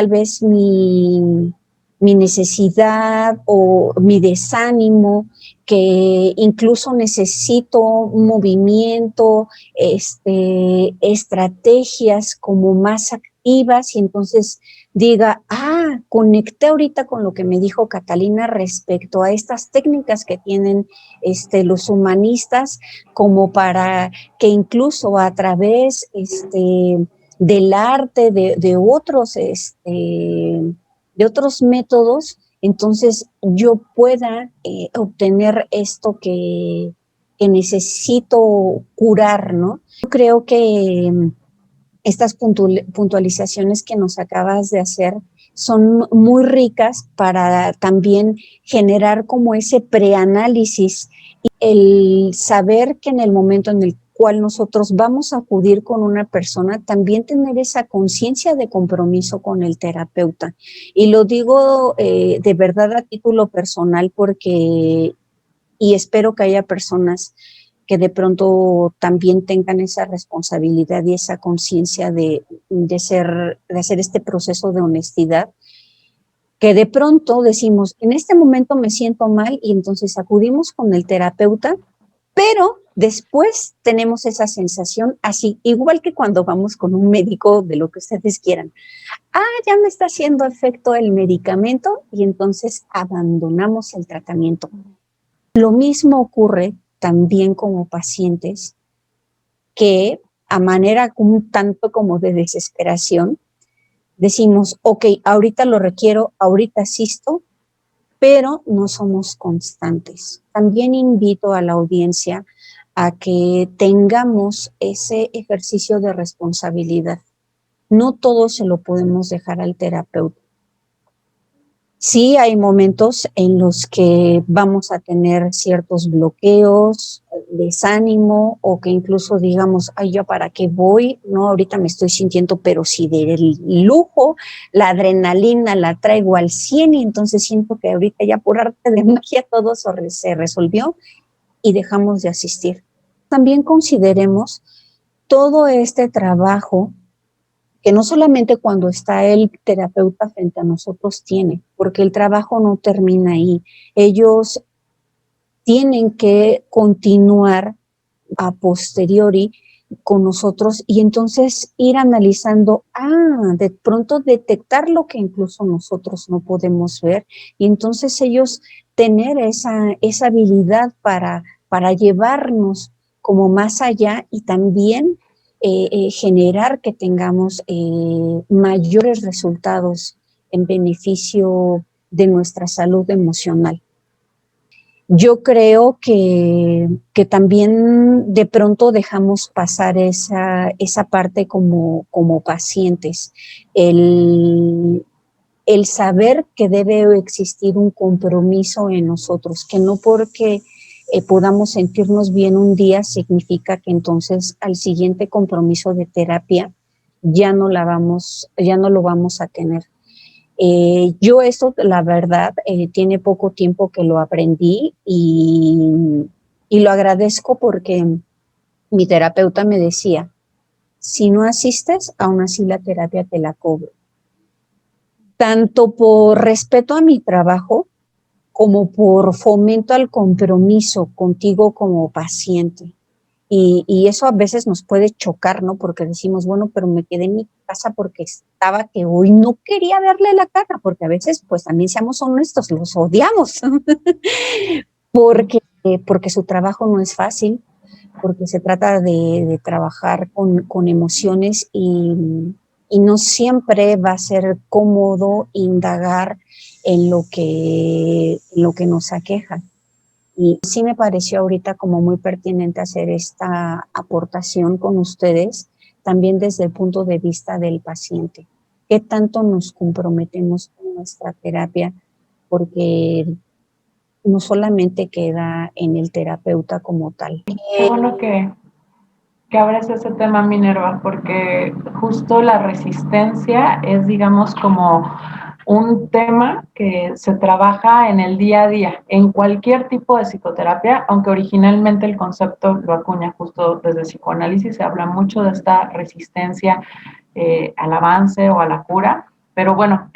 vez mi necesidad o mi desánimo, que incluso necesito un movimiento, estrategias como más activas y entonces diga, conecté ahorita con lo que me dijo Catalina respecto a estas técnicas que tienen los humanistas como para que incluso a través del arte, de otros métodos, entonces yo pueda obtener esto que necesito curar, ¿no? Yo creo que estas puntualizaciones que nos acabas de hacer son muy ricas para también generar como ese preanálisis y el saber que en el momento en el cual nosotros vamos a acudir con una persona, también tener esa conciencia de compromiso con el terapeuta. Y lo digo de verdad a título personal porque, y espero que haya personas que de pronto también tengan esa responsabilidad y esa conciencia de hacer este proceso de honestidad, que de pronto decimos, en este momento me siento mal y entonces acudimos con el terapeuta, pero después tenemos esa sensación así, igual que cuando vamos con un médico de lo que ustedes quieran. Ya me está haciendo efecto el medicamento y entonces abandonamos el tratamiento. Lo mismo ocurre también como pacientes que a manera un tanto como de desesperación decimos, ok, ahorita lo requiero, ahorita asisto, pero no somos constantes. También invito a la audiencia a que tengamos ese ejercicio de responsabilidad. No todo se lo podemos dejar al terapeuta. Sí, hay momentos en los que vamos a tener ciertos bloqueos, desánimo, o que incluso digamos, ¿yo para qué voy? No, ahorita me estoy sintiendo, pero si del lujo, la adrenalina la traigo al 100 y entonces siento que ahorita ya por arte de magia todo se resolvió y dejamos de asistir. También consideremos todo este trabajo que no solamente cuando está el terapeuta frente a nosotros tiene, porque el trabajo no termina ahí. Ellos tienen que continuar a posteriori con nosotros y entonces ir analizando, de pronto detectar lo que incluso nosotros no podemos ver y entonces ellos tener esa habilidad para llevarnos como más allá y también generar que tengamos mayores resultados en beneficio de nuestra salud emocional. Yo creo que también de pronto dejamos pasar esa parte como pacientes, el saber que debe existir un compromiso en nosotros, que no porque podamos sentirnos bien un día significa que entonces al siguiente compromiso de terapia ya no lo vamos a tener. Yo eso, la verdad, tiene poco tiempo que lo aprendí y lo agradezco porque mi terapeuta me decía, si no asistes, aún así la terapia te la cobro. Tanto por respeto a mi trabajo como por fomento al compromiso contigo como paciente. Y eso a veces nos puede chocar, ¿no? Porque decimos, bueno, pero me quedé en mi casa porque estaba que hoy no quería verle la cara, porque a veces, pues también seamos honestos, los odiamos, porque su trabajo no es fácil, porque se trata de trabajar con emociones y no siempre va a ser cómodo indagar en lo que nos aqueja. Y sí me pareció ahorita como muy pertinente hacer esta aportación con ustedes, también desde el punto de vista del paciente. ¿Qué tanto nos comprometemos con nuestra terapia? Porque no solamente queda en el terapeuta como tal. Qué bueno que abres ese tema, Minerva, porque justo la resistencia es, digamos, como un tema que se trabaja en el día a día, en cualquier tipo de psicoterapia, aunque originalmente el concepto lo acuña justo desde psicoanálisis, se habla mucho de esta resistencia al avance o a la cura, pero bueno,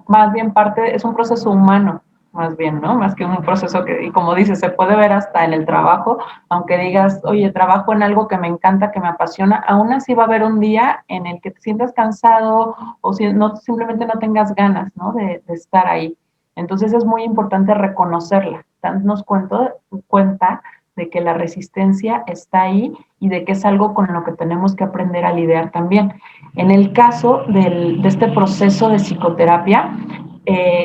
más bien es un proceso humano, más bien, ¿no? Más que un proceso que, y como dices, se puede ver hasta en el trabajo, aunque digas, oye, trabajo en algo que me encanta, que me apasiona, aún así va a haber un día en el que te sientas cansado o si no, simplemente no tengas ganas, ¿no? De estar ahí. Entonces es muy importante reconocerla, darnos cuenta de que la resistencia está ahí y de que es algo con lo que tenemos que aprender a lidiar también. En el caso de este proceso de psicoterapia,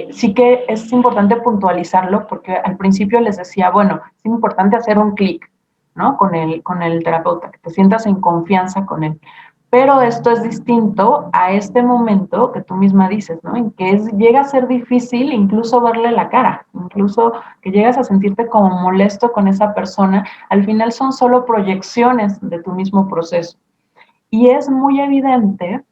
sí que es importante puntualizarlo porque al principio les decía, bueno, es importante hacer un clic, ¿no? Con el terapeuta, que te sientas en confianza con él. Pero esto es distinto a este momento que tú misma dices, ¿no? En que llega a ser difícil incluso verle la cara, incluso que llegas a sentirte como molesto con esa persona. Al final son solo proyecciones de tu mismo proceso. Y es muy evidente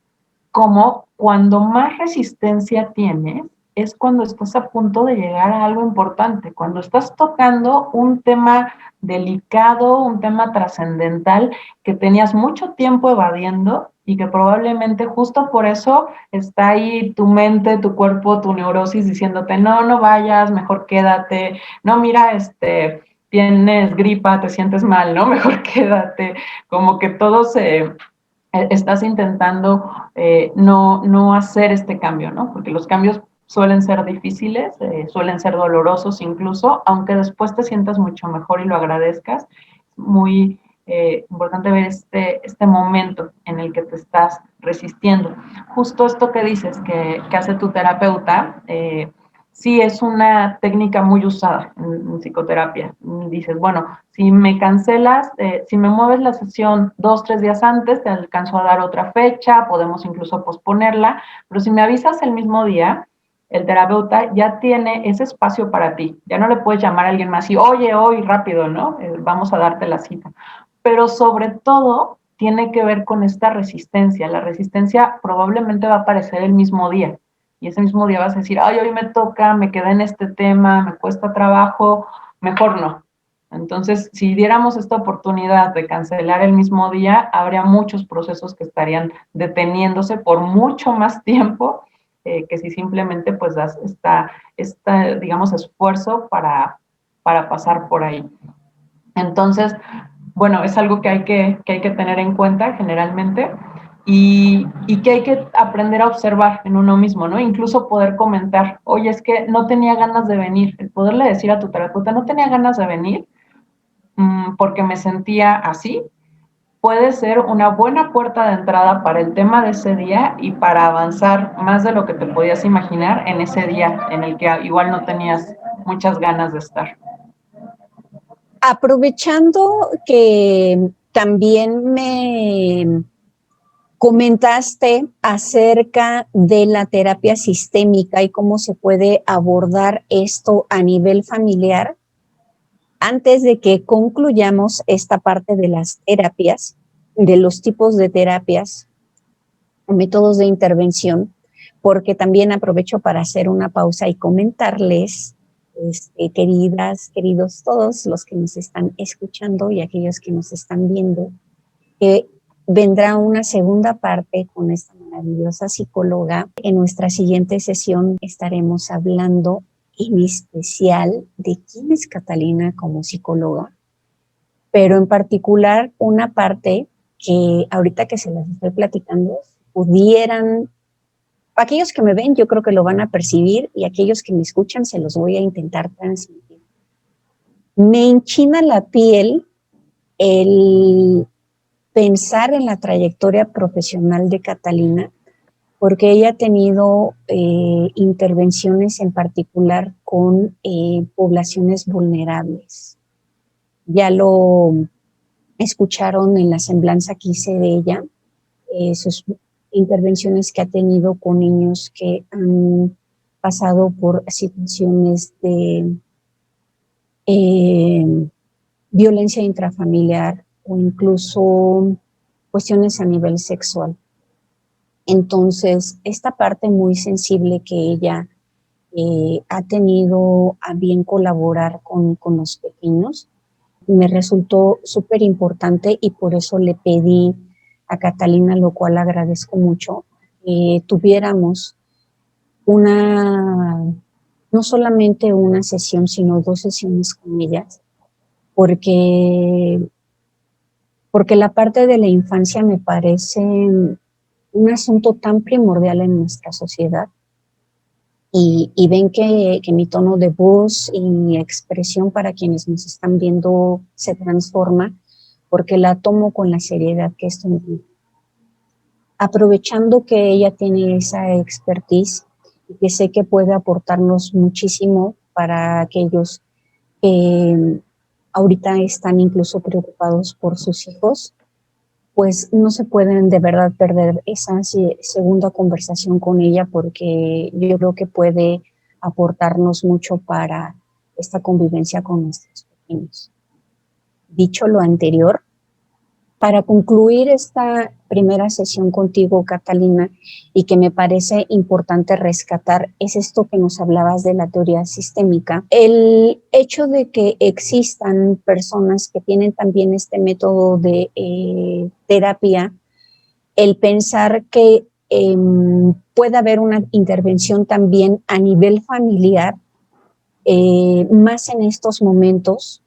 como cuando más resistencia tienes, es cuando estás a punto de llegar a algo importante, cuando estás tocando un tema delicado, un tema trascendental que tenías mucho tiempo evadiendo y que probablemente justo por eso está ahí tu mente, tu cuerpo, tu neurosis diciéndote, no, no vayas, mejor quédate, no, mira, tienes gripa, te sientes mal, ¿no? Mejor quédate, como que todo estás intentando no hacer este cambio, ¿no? Porque los cambios suelen ser difíciles, suelen ser dolorosos incluso, aunque después te sientas mucho mejor y lo agradezcas. Muy importante ver este momento en el que te estás resistiendo. Justo esto que dices que hace tu terapeuta, sí es una técnica muy usada en psicoterapia. Dices, bueno, si me cancelas, si me mueves la sesión 2, 3 días antes, te alcanzo a dar otra fecha, podemos incluso posponerla, pero si me avisas el mismo día, el terapeuta ya tiene ese espacio para ti. Ya no le puedes llamar a alguien más y, oye, hoy rápido, ¿no? Vamos a darte la cita. Pero sobre todo tiene que ver con esta resistencia. La resistencia probablemente va a aparecer el mismo día. Y ese mismo día vas a decir, ay, hoy me toca, me quedé en este tema, me cuesta trabajo, mejor no. Entonces, si diéramos esta oportunidad de cancelar el mismo día, habría muchos procesos que estarían deteniéndose por mucho más tiempo que si simplemente pues das digamos, esfuerzo para pasar por ahí. Entonces, bueno, es algo que hay que tener en cuenta generalmente y que hay que aprender a observar en uno mismo, ¿no? Incluso poder comentar, oye, es que no tenía ganas de venir, el poderle decir a tu terapeuta, no tenía ganas de venir porque me sentía así, puede ser una buena puerta de entrada para el tema de ese día y para avanzar más de lo que te podías imaginar en ese día en el que igual no tenías muchas ganas de estar. Aprovechando que también me comentaste acerca de la terapia sistémica y cómo se puede abordar esto a nivel familiar, antes de que concluyamos esta parte de las terapias, de los tipos de terapias, métodos de intervención, porque también aprovecho para hacer una pausa y comentarles, queridas, queridos todos los que nos están escuchando y aquellos que nos están viendo, que vendrá una segunda parte con esta maravillosa psicóloga. En nuestra siguiente sesión estaremos hablando en especial de quién es Catalina como psicóloga, pero en particular una parte que ahorita que se las estoy platicando, pudieran, aquellos que me ven yo creo que lo van a percibir y aquellos que me escuchan se los voy a intentar transmitir. Me enchina la piel el pensar en la trayectoria profesional de Catalina, porque ella ha tenido intervenciones en particular con poblaciones vulnerables. Ya lo escucharon en la semblanza que hice de ella, sus intervenciones que ha tenido con niños que han pasado por situaciones de violencia intrafamiliar o incluso cuestiones a nivel sexual. Entonces, esta parte muy sensible que ella ha tenido a bien colaborar con los pequeños, me resultó súper importante y por eso le pedí a Catalina, lo cual agradezco mucho, que tuviéramos no solamente una sesión, sino 2 sesiones con ellas, porque la parte de la infancia me parece un asunto tan primordial en nuestra sociedad y ven que mi tono de voz y mi expresión para quienes nos están viendo se transforma porque la tomo con la seriedad que esto implica. Aprovechando que ella tiene esa expertise y que sé que puede aportarnos muchísimo para aquellos que ahorita están incluso preocupados por sus hijos, pues no se pueden de verdad perder esa segunda conversación con ella porque yo creo que puede aportarnos mucho para esta convivencia con nuestros pequeños. Dicho lo anterior, para concluir esta primera sesión contigo, Catalina, y que me parece importante rescatar, es esto que nos hablabas de la teoría sistémica. El hecho de que existan personas que tienen también este método de terapia, el pensar que puede haber una intervención también a nivel familiar, más en estos momentos,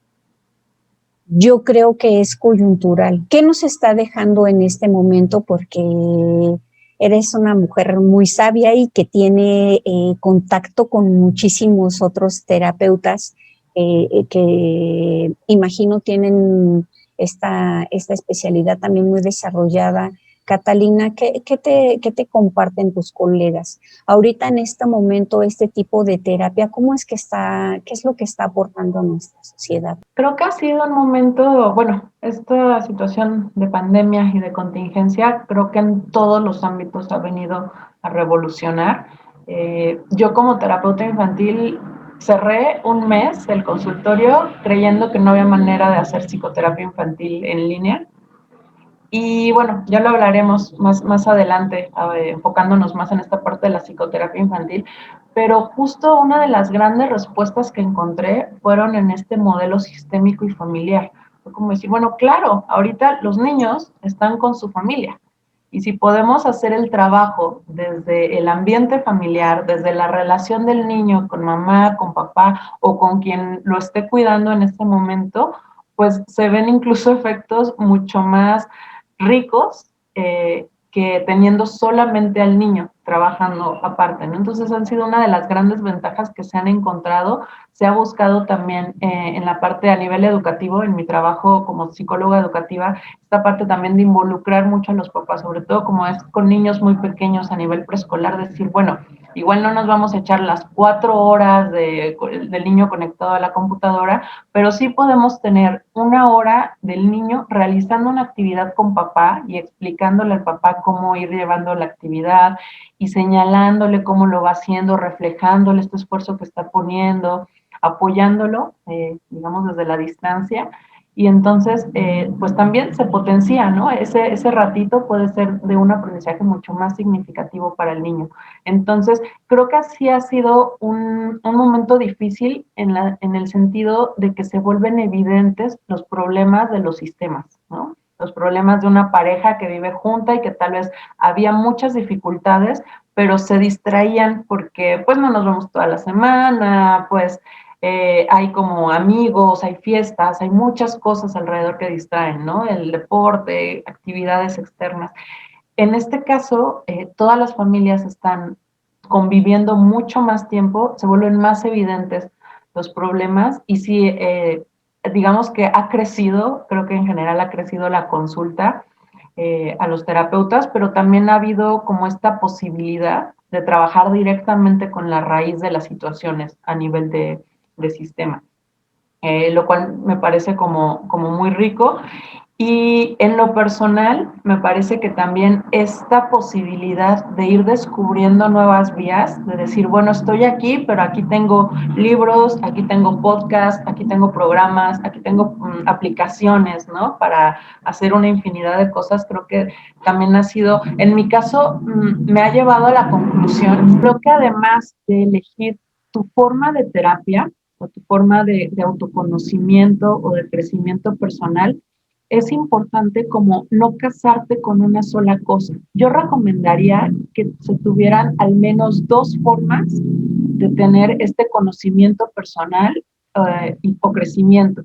yo creo que es coyuntural. ¿Qué nos está dejando en este momento? Porque eres una mujer muy sabia y que tiene contacto con muchísimos otros terapeutas que imagino tienen esta especialidad también muy desarrollada. Catalina, ¿qué te comparten tus colegas? Ahorita en este momento, este tipo de terapia, qué es lo que está aportando a nuestra sociedad? Creo que ha sido un momento, bueno, esta situación de pandemia y de contingencia, creo que en todos los ámbitos ha venido a revolucionar. Yo como terapeuta infantil cerré un mes el consultorio creyendo que no había manera de hacer psicoterapia infantil en línea. Y bueno, ya lo hablaremos más adelante, enfocándonos más en esta parte de la psicoterapia infantil, pero justo una de las grandes respuestas que encontré fueron en este modelo sistémico y familiar. Fue como decir, bueno, claro, ahorita los niños están con su familia, y si podemos hacer el trabajo desde el ambiente familiar, desde la relación del niño con mamá, con papá o con quien lo esté cuidando en este momento, pues se ven incluso efectos mucho más ricos que teniendo solamente al niño trabajando aparte, ¿no? Entonces han sido una de las grandes ventajas que se han encontrado. Se ha buscado también en la parte a nivel educativo, en mi trabajo como psicóloga educativa, esta parte también de involucrar mucho a los papás, sobre todo como es con niños muy pequeños a nivel preescolar, decir, bueno, igual no nos vamos a echar las 4 horas del niño conectado a la computadora, pero sí podemos tener 1 hora del niño realizando una actividad con papá y explicándole al papá cómo ir llevando la actividad y señalándole cómo lo va haciendo, reflejándole este esfuerzo que está poniendo, apoyándolo, digamos, desde la distancia. Y entonces, pues también se potencia, ¿no? Ese ratito puede ser de un aprendizaje mucho más significativo para el niño. Entonces, creo que así ha sido un momento difícil en el sentido de que se vuelven evidentes los problemas de los sistemas, ¿no? Los problemas de una pareja que vive junta y que tal vez había muchas dificultades, pero se distraían porque pues no nos vemos toda la semana, pues hay como amigos, hay fiestas, hay muchas cosas alrededor que distraen, ¿no? El deporte, actividades externas. En este caso, todas las familias están conviviendo mucho más tiempo, se vuelven más evidentes los problemas y sí, digamos que ha crecido, creo que en general ha crecido la consulta a los terapeutas, pero también ha habido como esta posibilidad de trabajar directamente con la raíz de las situaciones a nivel de sistema, lo cual me parece como muy rico. Y en lo personal, me parece que también esta posibilidad de ir descubriendo nuevas vías, de decir, bueno, estoy aquí, pero aquí tengo libros, aquí tengo podcasts, aquí tengo programas, aquí tengo aplicaciones, ¿no? Para hacer una infinidad de cosas, creo que también ha sido, en mi caso, me ha llevado a la conclusión, creo que además de elegir tu forma de terapia o tu forma de autoconocimiento o de crecimiento personal, es importante como no casarte con una sola cosa. Yo recomendaría que se tuvieran al menos dos formas de tener este conocimiento personal o crecimiento.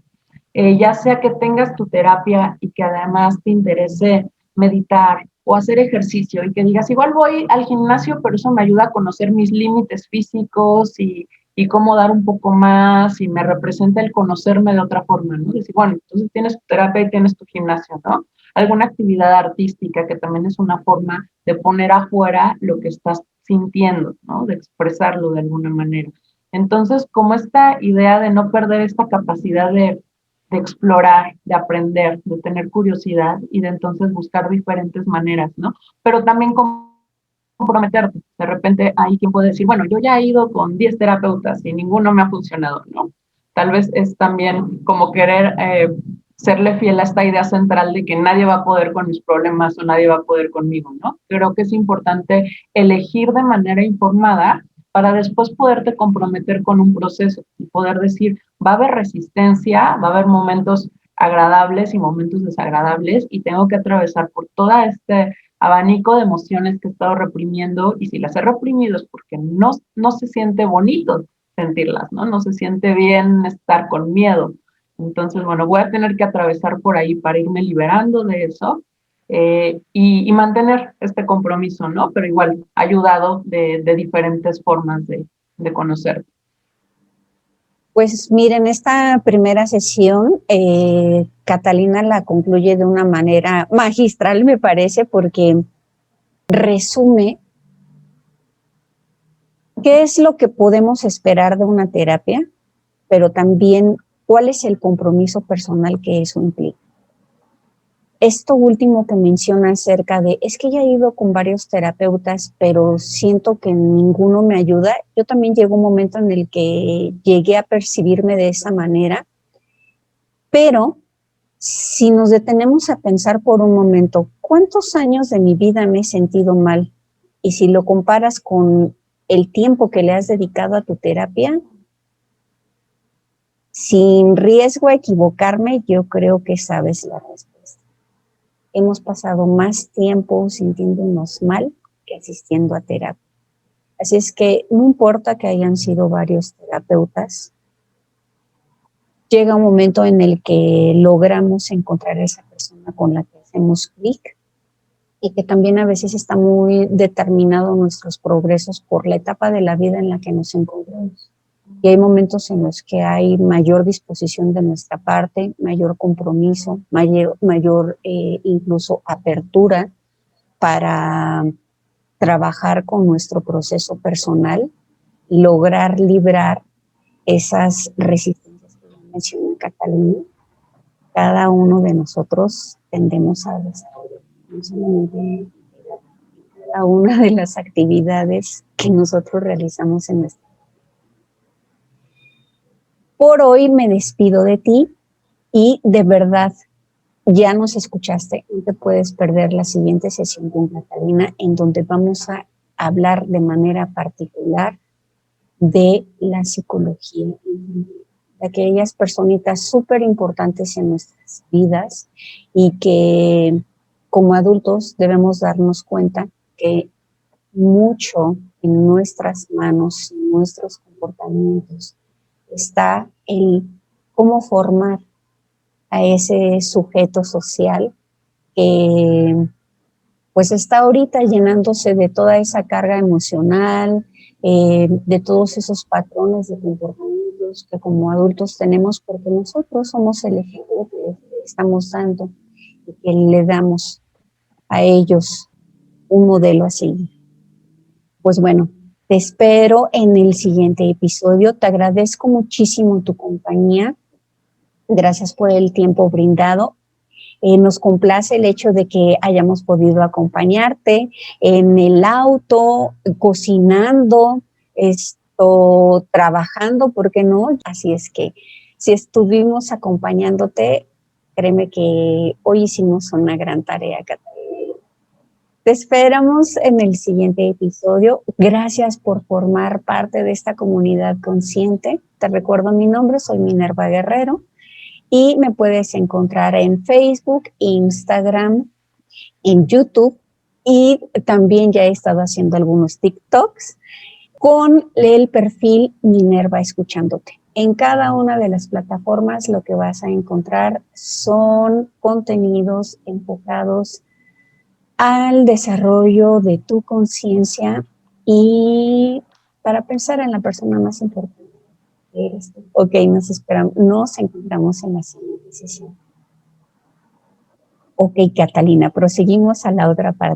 Ya sea que tengas tu terapia y que además te interese meditar o hacer ejercicio y que digas, igual voy al gimnasio, pero eso me ayuda a conocer mis límites físicos y cómo dar un poco más y me representa el conocerme de otra forma, ¿no? Decir, bueno, entonces tienes tu terapia y tienes tu gimnasio, ¿no? Alguna actividad artística que también es una forma de poner afuera lo que estás sintiendo, ¿no? De expresarlo de alguna manera. Entonces, como esta idea de no perder esta capacidad de explorar, de aprender, de tener curiosidad y de entonces buscar diferentes maneras, ¿no? Pero también comprometerte. De repente hay quien puede decir, bueno, yo ya he ido con 10 terapeutas y ninguno me ha funcionado, ¿no? Tal vez es también como querer serle fiel a esta idea central de que nadie va a poder con mis problemas o nadie va a poder conmigo, ¿no? Creo que es importante elegir de manera informada para después poderte comprometer con un proceso y poder decir, va a haber resistencia, va a haber momentos agradables y momentos desagradables y tengo que atravesar por toda abanico de emociones que he estado reprimiendo y si las he reprimido es porque no se siente bonito sentirlas, ¿no? No se siente bien estar con miedo. Entonces, bueno, voy a tener que atravesar por ahí para irme liberando de eso y mantener este compromiso, ¿no? Pero igual, ayudado de diferentes formas de conocer. Pues miren, esta primera sesión, Catalina la concluye de una manera magistral, me parece, porque resume qué es lo que podemos esperar de una terapia, pero también cuál es el compromiso personal que eso implica. Esto último que menciona acerca de, es que ya he ido con varios terapeutas, pero siento que ninguno me ayuda. Yo también llegó un momento en el que llegué a percibirme de esa manera, pero Si nos detenemos a pensar por un momento, ¿cuántos años de mi vida me he sentido mal? Y si lo comparas con el tiempo que le has dedicado a tu terapia, sin riesgo a equivocarme, yo creo que sabes la respuesta. Hemos pasado más tiempo sintiéndonos mal que asistiendo a terapia. Así es que no importa que hayan sido varios terapeutas, llega un momento en el que logramos encontrar a esa persona con la que hacemos clic y que también a veces está muy determinado nuestros progresos por la etapa de la vida en la que nos encontramos. Y hay momentos en los que hay mayor disposición de nuestra parte, mayor compromiso, mayor incluso apertura para trabajar con nuestro proceso personal y lograr librar esas resistencias que ya mencionó Catalina. Cada uno de nosotros tendemos a desarrollar, no solamente cada una de las actividades que nosotros realizamos en nuestra vida. Por hoy me despido de ti y de verdad ya nos escuchaste, no te puedes perder la siguiente sesión con Catalina en donde vamos a hablar de manera particular de la psicología, de aquellas personitas súper importantes en nuestras vidas y que como adultos debemos darnos cuenta que mucho en nuestras manos, en nuestros comportamientos, está en cómo formar a ese sujeto social que pues está ahorita llenándose de toda esa carga emocional, de todos esos patrones de comportamientos que como adultos tenemos porque nosotros somos el ejemplo que estamos dando y que le damos a ellos un modelo a seguir. Pues bueno, te espero en el siguiente episodio. Te agradezco muchísimo tu compañía. Gracias por el tiempo brindado. Nos complace el hecho de que hayamos podido acompañarte en el auto, cocinando, trabajando, ¿por qué no? Así es que si estuvimos acompañándote, créeme que hoy hicimos una gran tarea, Catalina. Te esperamos en el siguiente episodio. Gracias por formar parte de esta comunidad consciente. Te recuerdo mi nombre, soy Minerva Guerrero. Y me puedes encontrar en Facebook, Instagram, en YouTube y también ya he estado haciendo algunos TikToks con el perfil Minerva Escuchándote. En cada una de las plataformas lo que vas a encontrar son contenidos enfocados al desarrollo de tu conciencia y para pensar en la persona más importante. Ok, nos encontramos en la siguiente sesión. Ok, Catalina, proseguimos a la otra parte.